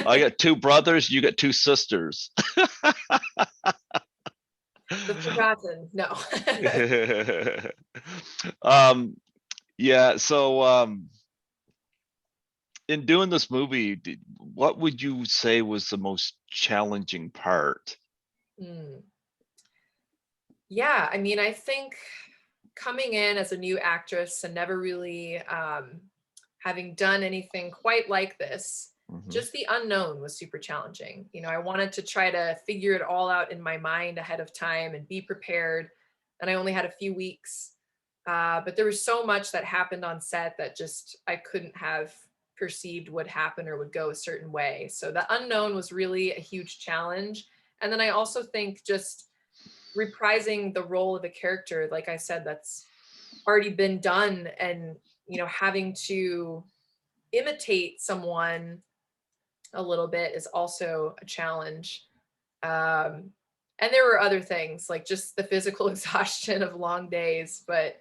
I got two brothers, you got two sisters. The forgotten. No. um, yeah, so in doing this movie, what would you say was the most challenging part? Hmm. Yeah, I mean, I think coming in as a new actress and never really having done anything quite like this, Mhm. just the unknown was super challenging. I wanted to try to figure it all out in my mind ahead of time and be prepared. And I only had a few weeks. But there was so much that happened on set that just I couldn't have perceived would happen or would go a certain way. So the unknown was really a huge challenge. And then I also think just reprising the role of a character, like I said, that's already been done, and having to imitate someone a little bit is also a challenge. And there were other things like just the physical exhaustion of long days, but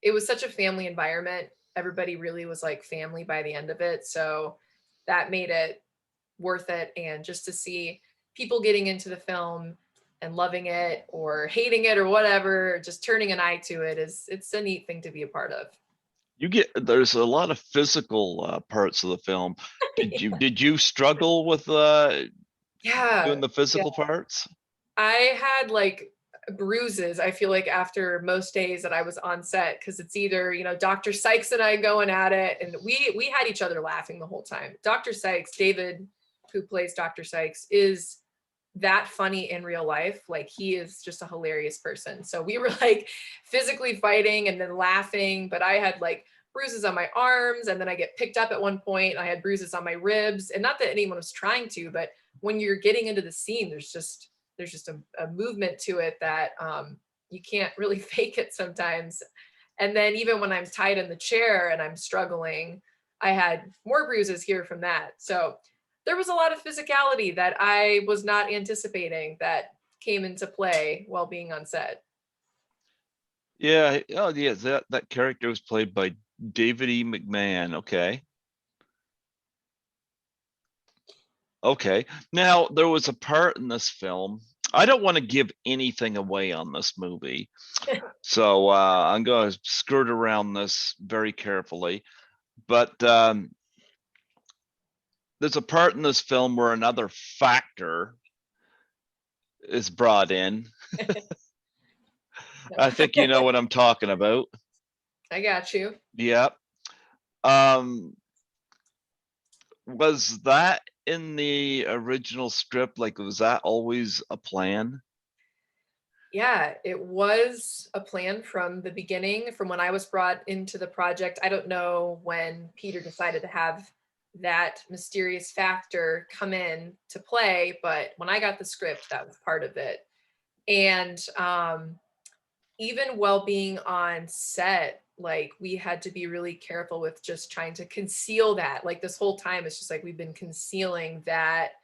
it was such a family environment. Everybody really was like family by the end of it, so that made it worth it. And just to see people getting into the film and loving it or hating it or whatever, just turning an eye to it, it's a neat thing to be a part of. There's a lot of physical parts of the film. Did you struggle with Yeah, doing the yeah. physical parts? I had like bruises, I feel like, after most days that I was on set, because it's either, Dr. Sykes and I going at it, and we had each other laughing the whole time. Dr. Sykes, David, who plays Dr. Sykes, is that funny in real life. Like, he is just a hilarious person. So we were like physically fighting and then laughing, but I had like bruises on my arms, and then I get picked up at one point. I had bruises on my ribs, and not that anyone was trying to, but when you're getting into the scene, there's just a movement to it that you can't really fake it sometimes. And then even when I'm tied in the chair and I'm struggling, I had more bruises here from that. So there was a lot of physicality that I was not anticipating that came into play while being on set. Yeah. Oh, yeah. That character was played by David E. McMahon. Okay. Okay. Now there was a part in this film. I don't want to give anything away on this movie, so I'm going to skirt around this very carefully. But there's a part in this film where another factor is brought in. I think you know what I'm talking about. I got you. Yep. Um, was that in the original script? Like, was that always a plan? Yeah, it was a plan from the beginning, from when I was brought into the project. I don't know when Peter decided to have that mysterious factor come in to play, but when I got the script, that was part of it. And even while being on set, like, we had to be really careful with just trying to conceal that. Like, this whole time, it's just like we've been concealing that.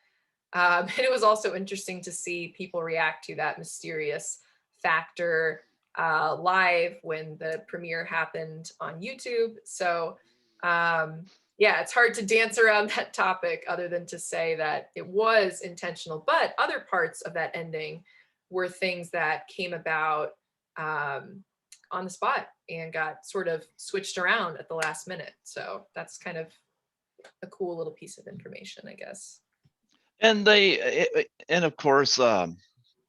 And it was also interesting to see people react to that mysterious factor live when the premiere happened on YouTube. So, yeah, it's hard to dance around that topic other than to say that it was intentional. But other parts of that ending were things that came about on the spot and got sort of switched around at the last minute. So that's kind of a cool little piece of information, I guess. And of course, I'm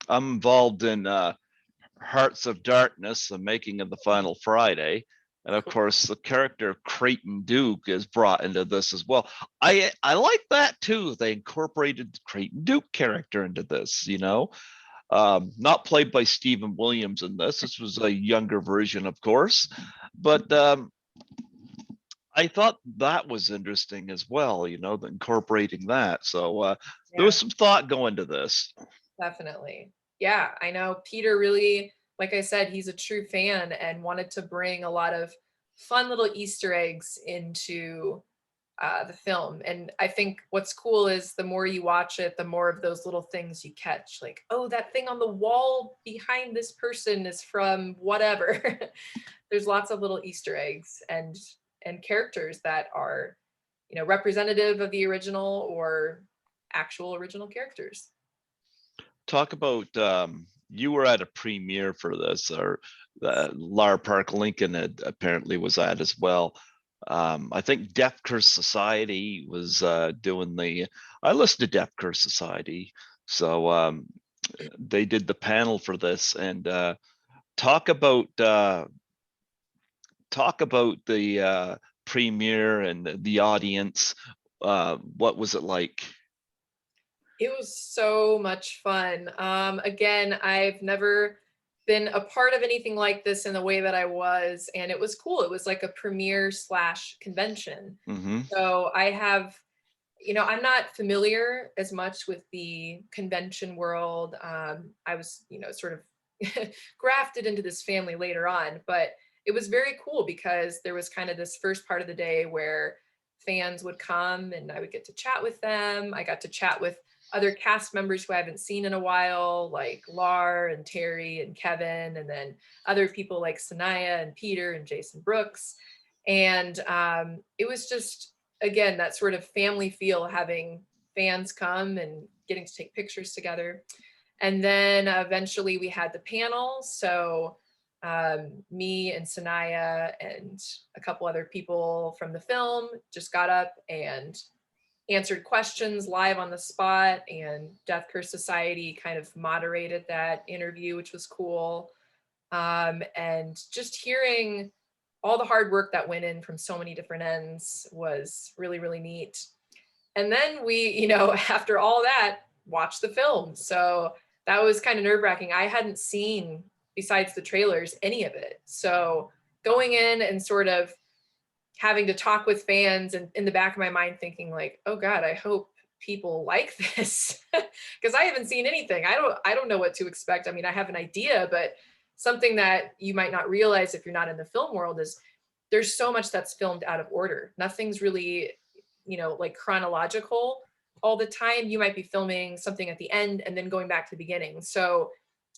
involved in Hearts of Darkness, the making of the final Friday. And of Cool. course, the character Creighton Duke is brought into this as well. I like that too. They incorporated the Creighton Duke character into this, not played by Stephen Williams in this. This was a younger version, of course, but I thought that was interesting as well, incorporating that. So there was Yeah, some thought going to this. definitely. Yeah, I know Peter really, like I said, he's a true fan and wanted to bring a lot of fun little Easter eggs into the film. And I think what's cool is the more you watch it, the more of those little things you catch. Like, oh, that thing on the wall behind this person is from whatever. There's lots of little Easter eggs and characters that are, representative of the original or actual original characters. Talk about you were at a premiere for this, or Lar Park Lincoln apparently was at as well. I think Deaf Curse Society was doing the. I listened to Deaf Curse Society, so they did the panel for this, and talk about uh, talk about the premiere and the audience. What was it like? It was so much fun. Again, I've never been a part of anything like this in the way that I was, and it was cool. It was like a premiere slash convention. Hmm. So I have, I'm not familiar as much with the convention world. I was, sort of grafted into this family later on, but it was very cool because there was kind of this first part of the day where fans would come and I would get to chat with them. I got to chat with other cast members who I haven't seen in a while, like Lar and Terry and Kevin, and then other people like Sanaya and Peter and Jason Brooks. And it was just, again, that sort of family feel, having fans come and getting to take pictures together. And then eventually we had the panel. So me and Sanaya and a couple other people from the film just got up and answered questions live on the spot, and Death Curse Society kind of moderated that interview, which was cool. And just hearing all the hard work that went in from so many different ends was really, really neat. And then we, after all that, watched the film. So that was kind of nerve wracking. I hadn't seen, besides the trailers, any of it. So going in and sort of having to talk with fans, and in the back of my mind thinking like, oh God, I hope people like this because I haven't seen anything. I don't know what to expect. I mean, I have an idea, but something that you might not realize if you're not in the film world is there's so much that's filmed out of order. Nothing's really, like chronological all the time. You might be filming something at the end and then going back to the beginning. So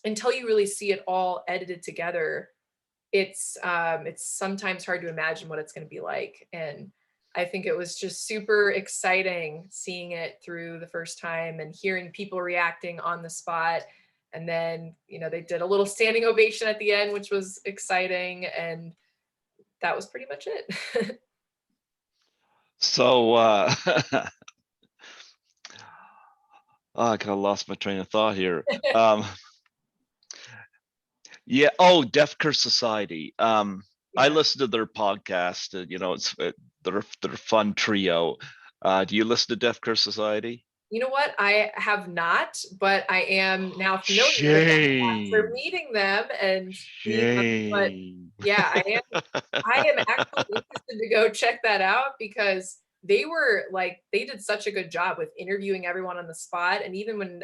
until you really see it all edited together, it's sometimes hard to imagine what it's going to be like. And I think it was just super exciting seeing it through the first time and hearing people reacting on the spot. And then, they did a little standing ovation at the end, which was exciting. And that was pretty much it. So oh, I kind of lost my train of thought here. Yeah. Oh, Deaf Curse Society. I Yeah. listen to their podcast. It's they're a fun trio. Do you listen to Deaf Curse Society? You know what? I have not, but I am now familiar with them after Shame. meeting them and seeing them. But Shame. yeah, I am actually interested to go check that out because they were like, they did such a good job with interviewing everyone on the spot. And even when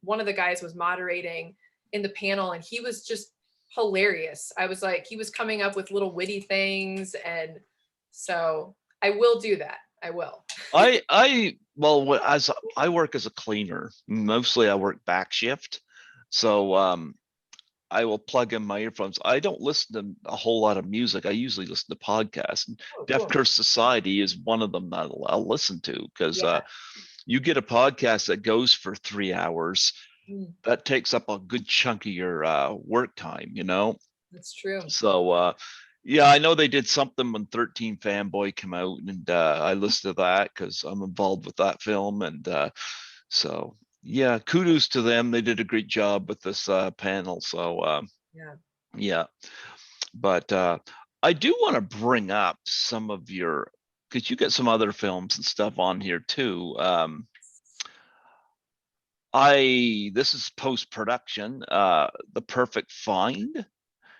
one of the guys was moderating in the panel, and he was just hilarious. I was like, he was coming up with little witty things. And so I will do that. I will. Well, as I work as a cleaner, mostly I work back shift. So I will plug in my earphones. I don't listen to a whole lot of music. I usually listen to podcasts. And Oh, Deaf cool. Curse Society is one of them that I'll listen to because Yeah. you get a podcast that goes for 3 hours. Mm, That takes up a good chunk of your work time. that's true. So yeah, I know they did something when 13 Fanboy came out, and I listened to that because I'm involved with that film, and so yeah, kudos to them. They did a great job with this panel. So Yeah. yeah, but I do want to bring up some of your, because you get some other films and stuff on here too. This is post-production, The Perfect Find.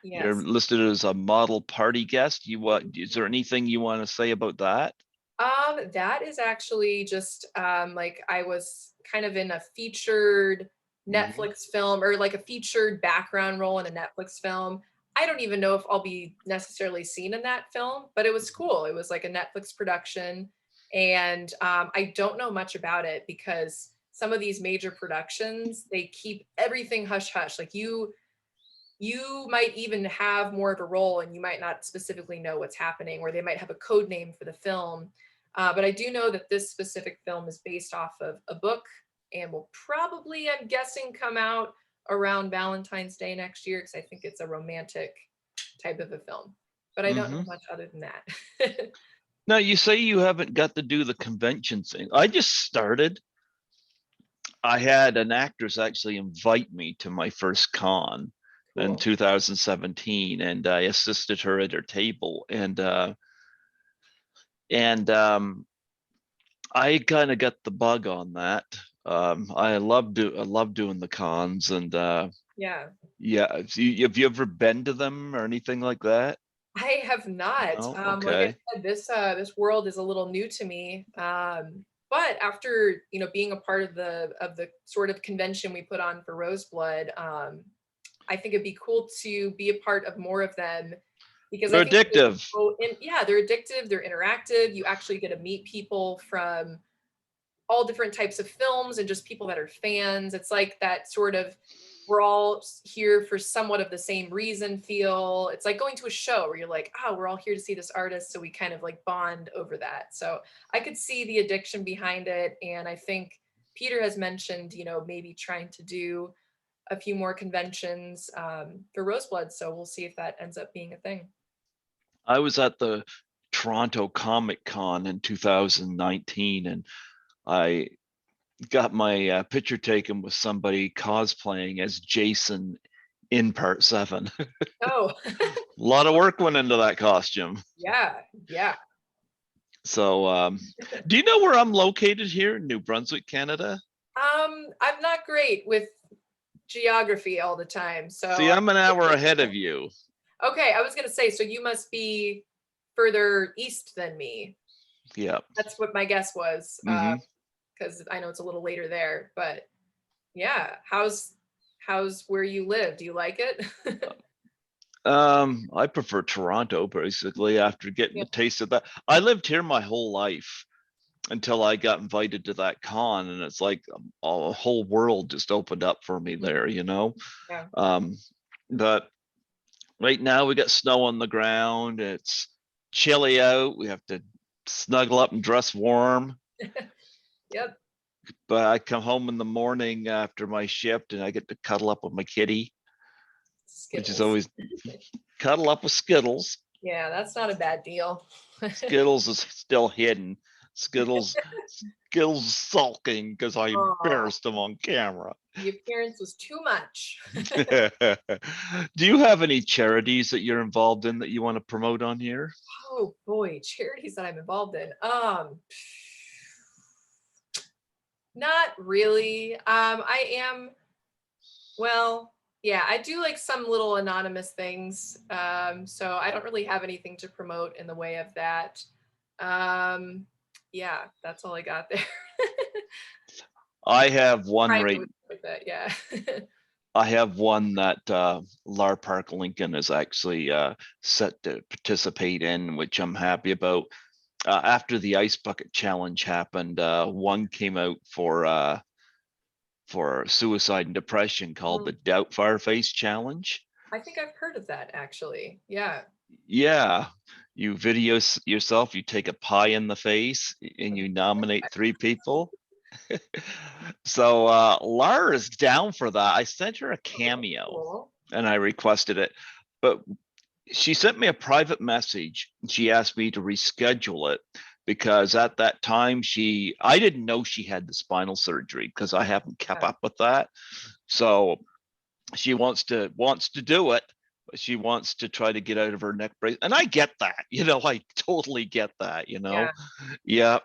You're Yes. listed as a model party guest. Is there anything you want to say about that? That is actually just like I was kind of in a featured Hmm. Netflix film, or like a featured background role in a Netflix film. I don't even know if I'll be necessarily seen in that film, but it was cool. It was like a Netflix production. And I don't know much about it because some of these major productions, they keep everything hush hush. Like you might even have more of a role and you might not specifically know what's happening, or they might have a code name for the film. But I do know that this specific film is based off of a book and will probably, I'm guessing, come out around Valentine's Day next year, because I think it's a romantic type of a film. But I don't know Hmm. much other than that. Now you say you haven't got to do the convention thing. I just started. I had an actress actually invite me to my first con in Cool. 2017, and I assisted her at her table, and I kind of got the bug on that. I love doing the cons, and Yeah. yeah. Have you ever been to them or anything like that? I have not. No. Like I Okay. said, this world is a little new to me. But after being a part of the sort of convention we put on for Roseblood, I think it'd be cool to be a part of more of them, because I They're think they're addictive. yeah, they're addictive, they're interactive. You actually get to meet people from all different types of films and just people that are fans. It's like that sort of, we're all here for somewhat of the same reason feel. It's like going to a show where you're like, oh, we're all here to see this artist. So we kind of like bond over that. So I could see the addiction behind it. And I think Peter has mentioned, maybe trying to do a few more conventions for Roseblood. So we'll see if that ends up being a thing. I was at the Toronto Comic Con in 2019, and I got my picture taken with somebody cosplaying as Jason in Part 7. A Oh, lot of work went into that costume. yeah, yeah. So, do you know where I'm located here in New Brunswick, Canada? I'm not great with geography all the time. See, So I'm an hour ahead of you. okay, I was gonna say, so you must be further east than me. Yeah. That's what my guess was, Hmm. because I know it's a little later there. But yeah, how's where you live? Do you like it? I prefer Toronto basically after getting Yeah, the taste of that. I lived here my whole life until I got invited to that con, and it's like a whole world just opened up for me mhm, there. yeah, Um, but right now we got snow on the ground. It's chilly out. We have to snuggle up and dress warm. yep. But I come home in the morning after my shift and I get to cuddle up with my kitty, which is Skittles. always cuddle up with Skittles. Yeah, that's not a bad deal. Skittles is still hidden. Skittles Skittles sulking because I Oh, embarrassed him on camera. the appearance was too much. Do you have any charities that you're involved in that you want to promote on here? Oh boy, charities that I'm involved in. Not really. I am, well, yeah, I do like some little anonymous things. So I don't really have anything to promote in the way of that. Um, yeah, that's all I got there. I have one Private right. with like that, yeah. I have one that Lar Park Lincoln is actually set to participate in, which I'm happy about. After the Ice Bucket Challenge happened, one came out for suicide and depression called the Mm, Doubtfire Face Challenge. I think I've heard of that actually. Yeah. Yeah, you yourself, you take a pie in the face, and you nominate three people. So Lara is down for that. I sent her a Oh, that's cameo cool. and I requested it, but she sent me a private message. She asked me to reschedule it because at that time I didn't know she had the spinal surgery because I haven't kept Yeah. up with that. So she wants to do it, she wants to try to get out of her neck brace, and I get that. I totally get that. Yeah, Yeah,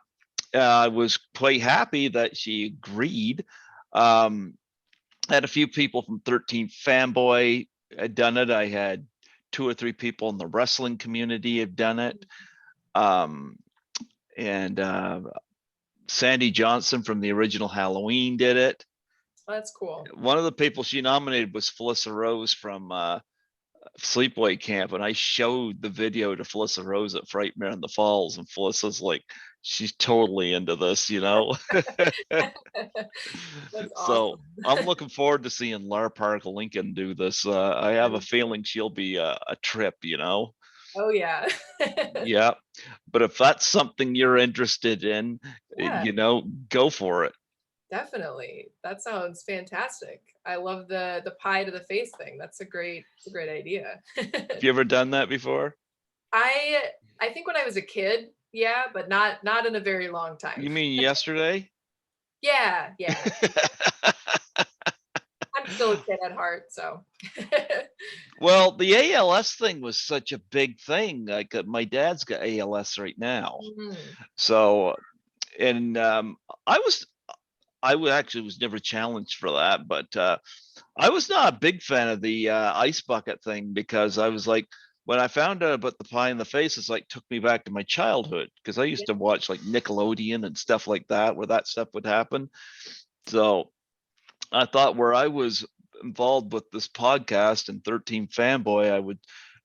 I was quite happy that she agreed. Um, I had a few people from 13 Fanboy had done it. I had 2 or 3 people in the wrestling community have done it. Um, and Sandy Johnson from the original Halloween did it. that's cool. One of the people she nominated was Felissa Rose from Sleepaway Camp, and I showed the video to Felissa Rose at Frightmare in the Falls, and Felissa's like, she's totally into this. That's So awesome. I'm looking forward to seeing Lar Park Lincoln do this. I have a feeling she'll be a trip. Oh yeah. Yeah, but if that's something you're interested in, Yeah, go for it. definitely. That sounds fantastic. I love the pie to the face thing. It's a great idea. Have you ever done that before? I I think when I was a kid, yeah, but not in a very long time. You mean yesterday? Yeah, yeah. I'm still a kid at heart, so. Well, the ALS thing was such a big thing. Like my dad's got ALS right now. Mhm. So, and actually was never challenged for that, but I was not a big fan of the ice bucket thing because I was like, when I found out about the pie in the face, it's like took me back to my childhood because I used Yeah, to watch like Nickelodeon and stuff like that where that stuff would happen. So I thought where I was involved with this podcast and 13 Fanboy, I would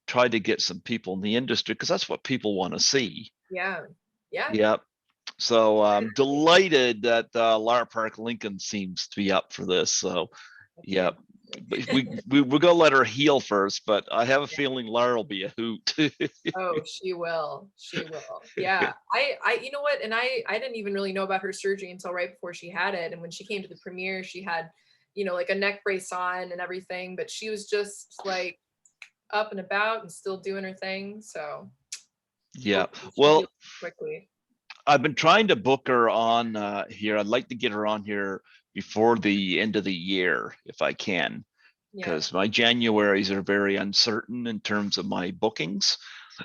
try to get some people in the industry because that's what people want to see. yeah, yeah. Yep. So I'm delighted that Lara Park Lincoln seems to be up for this. So, That's yep. But fantastic. we're gonna let her heal first, but I have a feeling Lara will be a hoot. Oh, she will. She will. Yeah. You know what? And I didn't even really know about her surgery until right before she had it. And when she came to the premiere, she had, like a neck brace on and everything, but she was just like up and about and still doing her thing. So Yeah. hopefully she Well, heals quickly. I've been trying to book her on here. I'd like to get her on here before the end of the year if I can, Yeah. because my Januaries are very uncertain in terms of my bookings.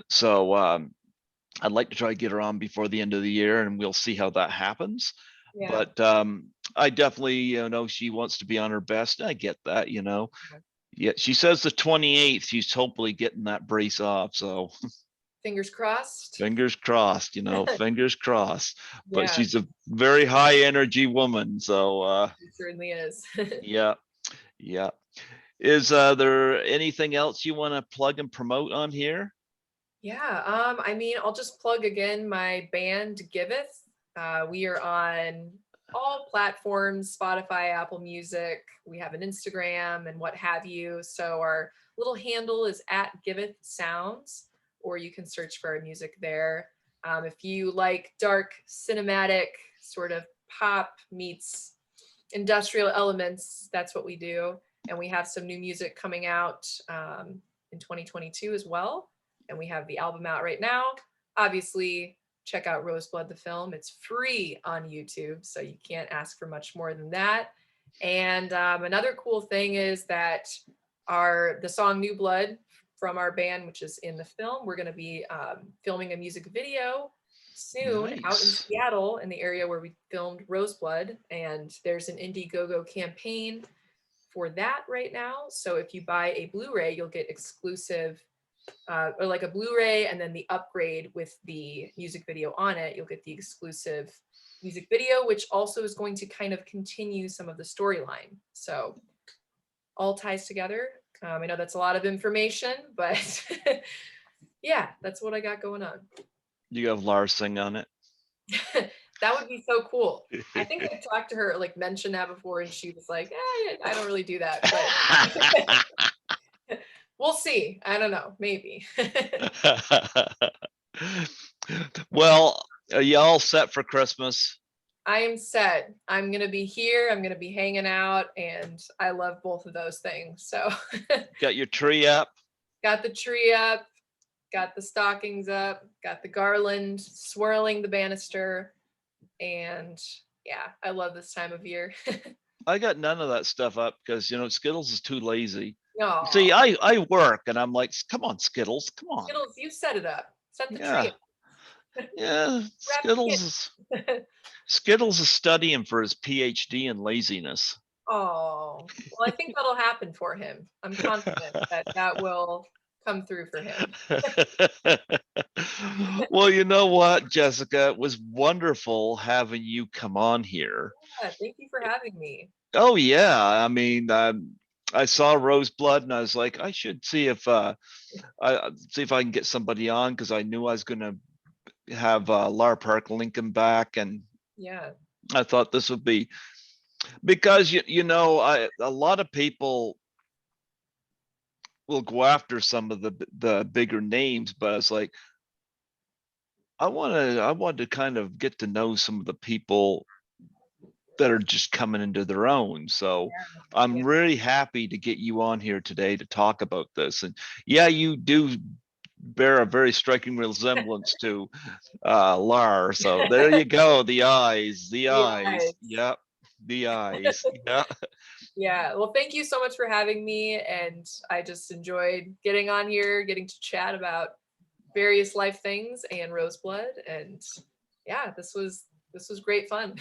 So I'd like to try to get her on before the end of the year, and we'll see how that happens. Yeah. But I definitely know she wants to be on her best. I get that. Yeah, she says the 28th she's hopefully getting that brace off. So Fingers crossed. fingers crossed, fingers crossed. But Yeah, she's a very high energy woman. So it certainly is. yeah, yeah. Is there anything else you want to plug and promote on here? Yeah, I mean, I'll just plug again my band Giveth. We are on all platforms, Spotify, Apple Music. We have an Instagram and what have you. So our little handle is at Giveth Sounds, or you can search for our music there. If you like dark, cinematic, sort of pop meets industrial elements, that's what we do. And we have some new music coming out in 2022 as well. And we have the album out right now. Obviously, check out Roseblood the film. It's free on YouTube, so you can't ask for much more than that. And another cool thing is that the song New Blood from our band, which is in the film, we're going to be filming a music video soon out in Nice. Seattle in the area where we filmed Roseblood. And there's an Indiegogo campaign for that right now. So if you buy a Blu-ray, you'll get exclusive or like a Blu-ray and then the upgrade with the music video on it, you'll get the exclusive music video, which also is going to kind of continue some of the storyline. So all ties together. I know that's a lot of information, but yeah, that's what I got going on. You have Lars sing on it. That would be so cool. I think I talked to her, like mentioned that before, and she was like, I don't really do that, but we'll see. I don't know, maybe. Well, are you all set for Christmas? I am set. I'm going to be here. I'm going to be hanging out. And I love both of those things. So Got your tree up? got the tree up, got the stockings up, got the garland swirling the banister. And yeah, I love this time of year. I got none of that stuff up because Skittles is too lazy. See, Oh, I work and I'm like, come on, Skittles, come on. Skittles, you set it up. Set the tree Yeah, yeah, wrap the kid. Skittles is studying for his PhD in laziness. Oh, well, I think that'll happen for him. I'm confident that that will come through for him. Well, you know what, Jessica, it was wonderful having you come on here. Yeah, thank you for having me. Oh yeah, I mean, I saw Roseblood and I was like, I should see if I see if I can get somebody on because I knew I was gonna have Lar Park Lincoln back, and Yeah, I thought this would be because you know a lot of people will go after some of the bigger names, but it's like I want to kind of get to know some of the people that are just coming into their own. So yeah. I'm really happy to get you on here today to talk about this. And yeah, you do bear a very striking resemblance to Lar. So there you go. The eyes, the Yeah, eyes. Yep. The eyes. Yeah. yeah. Well, thank you so much for having me. And I just enjoyed getting on here, getting to chat about various life things and Roseblood. And yeah, this was great fun.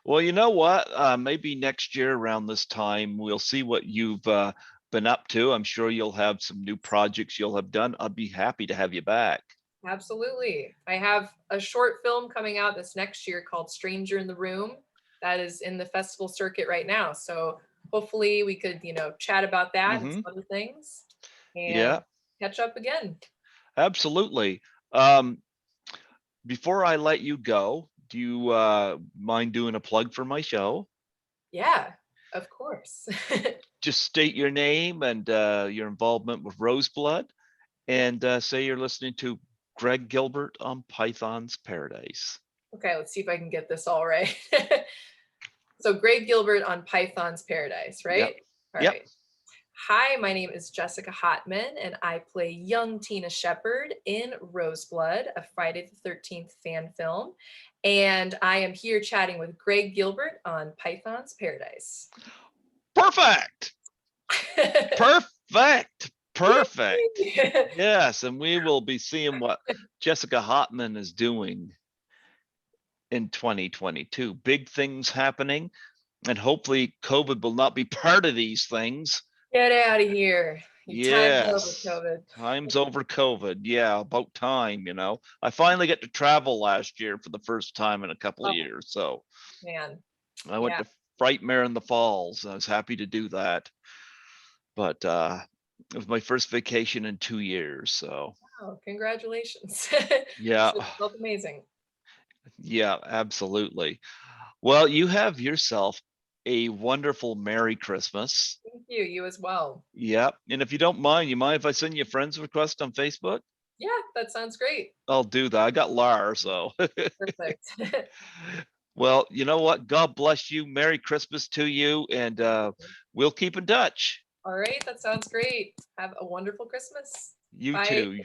Well, you know what? Maybe next year around this time, we'll see what you've been up to. I'm sure you'll have some new projects you'll have done. I'd be happy to have you back. Absolutely. I have a short film coming out this next year called Stranger in the Room that is in the festival circuit right now. So hopefully we could, chat about that and Hmm. some other things and Yeah, catch up again. absolutely. Um, Before I let you go, do you mind doing a plug for my show? Yeah, of course. Just state your name and your involvement with Roseblood, and say you're listening to Greg Gilbert on Python's Paradise. Okay, let's see if I can get this all right. So Greg Gilbert on Python's Paradise, Yep. right? All Yep. right. Hi, my name is Jessica Hottman, and I play young Tina Shepard in Roseblood, a Friday the 13th fan film. And I am here chatting with Greg Gilbert on Python's Paradise. Perfect. Perfect. Perfect. Yay! Yes, and we will be seeing what Jessica Hottman is doing in 2022. Big things happening, and hopefully COVID will not be part of these things. Get out of here. Your time's over, Yes. COVID. Time's over COVID. Yeah, about time, you know. I finally get to travel last year for the first time in a couple of Oh, years. So man. I went Yeah. to Frightmare in the Falls. I was happy to do that. But it was my first vacation in 2 years. So Oh, congratulations. yeah, So it felt amazing. yeah, absolutely. Well, you have yourself a wonderful Merry Christmas. Thank you. You as well. Yep. And if you don't mind, you mind if I send you a friends request on Facebook? Yeah, that sounds great. I'll do that. I got Lar, so. Perfect. Well, you know what? God bless you. Merry Christmas to you, and we'll keep in touch. All right, that sounds great. Have a wonderful Christmas. You Bye. too.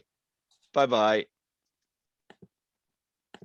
Bye bye.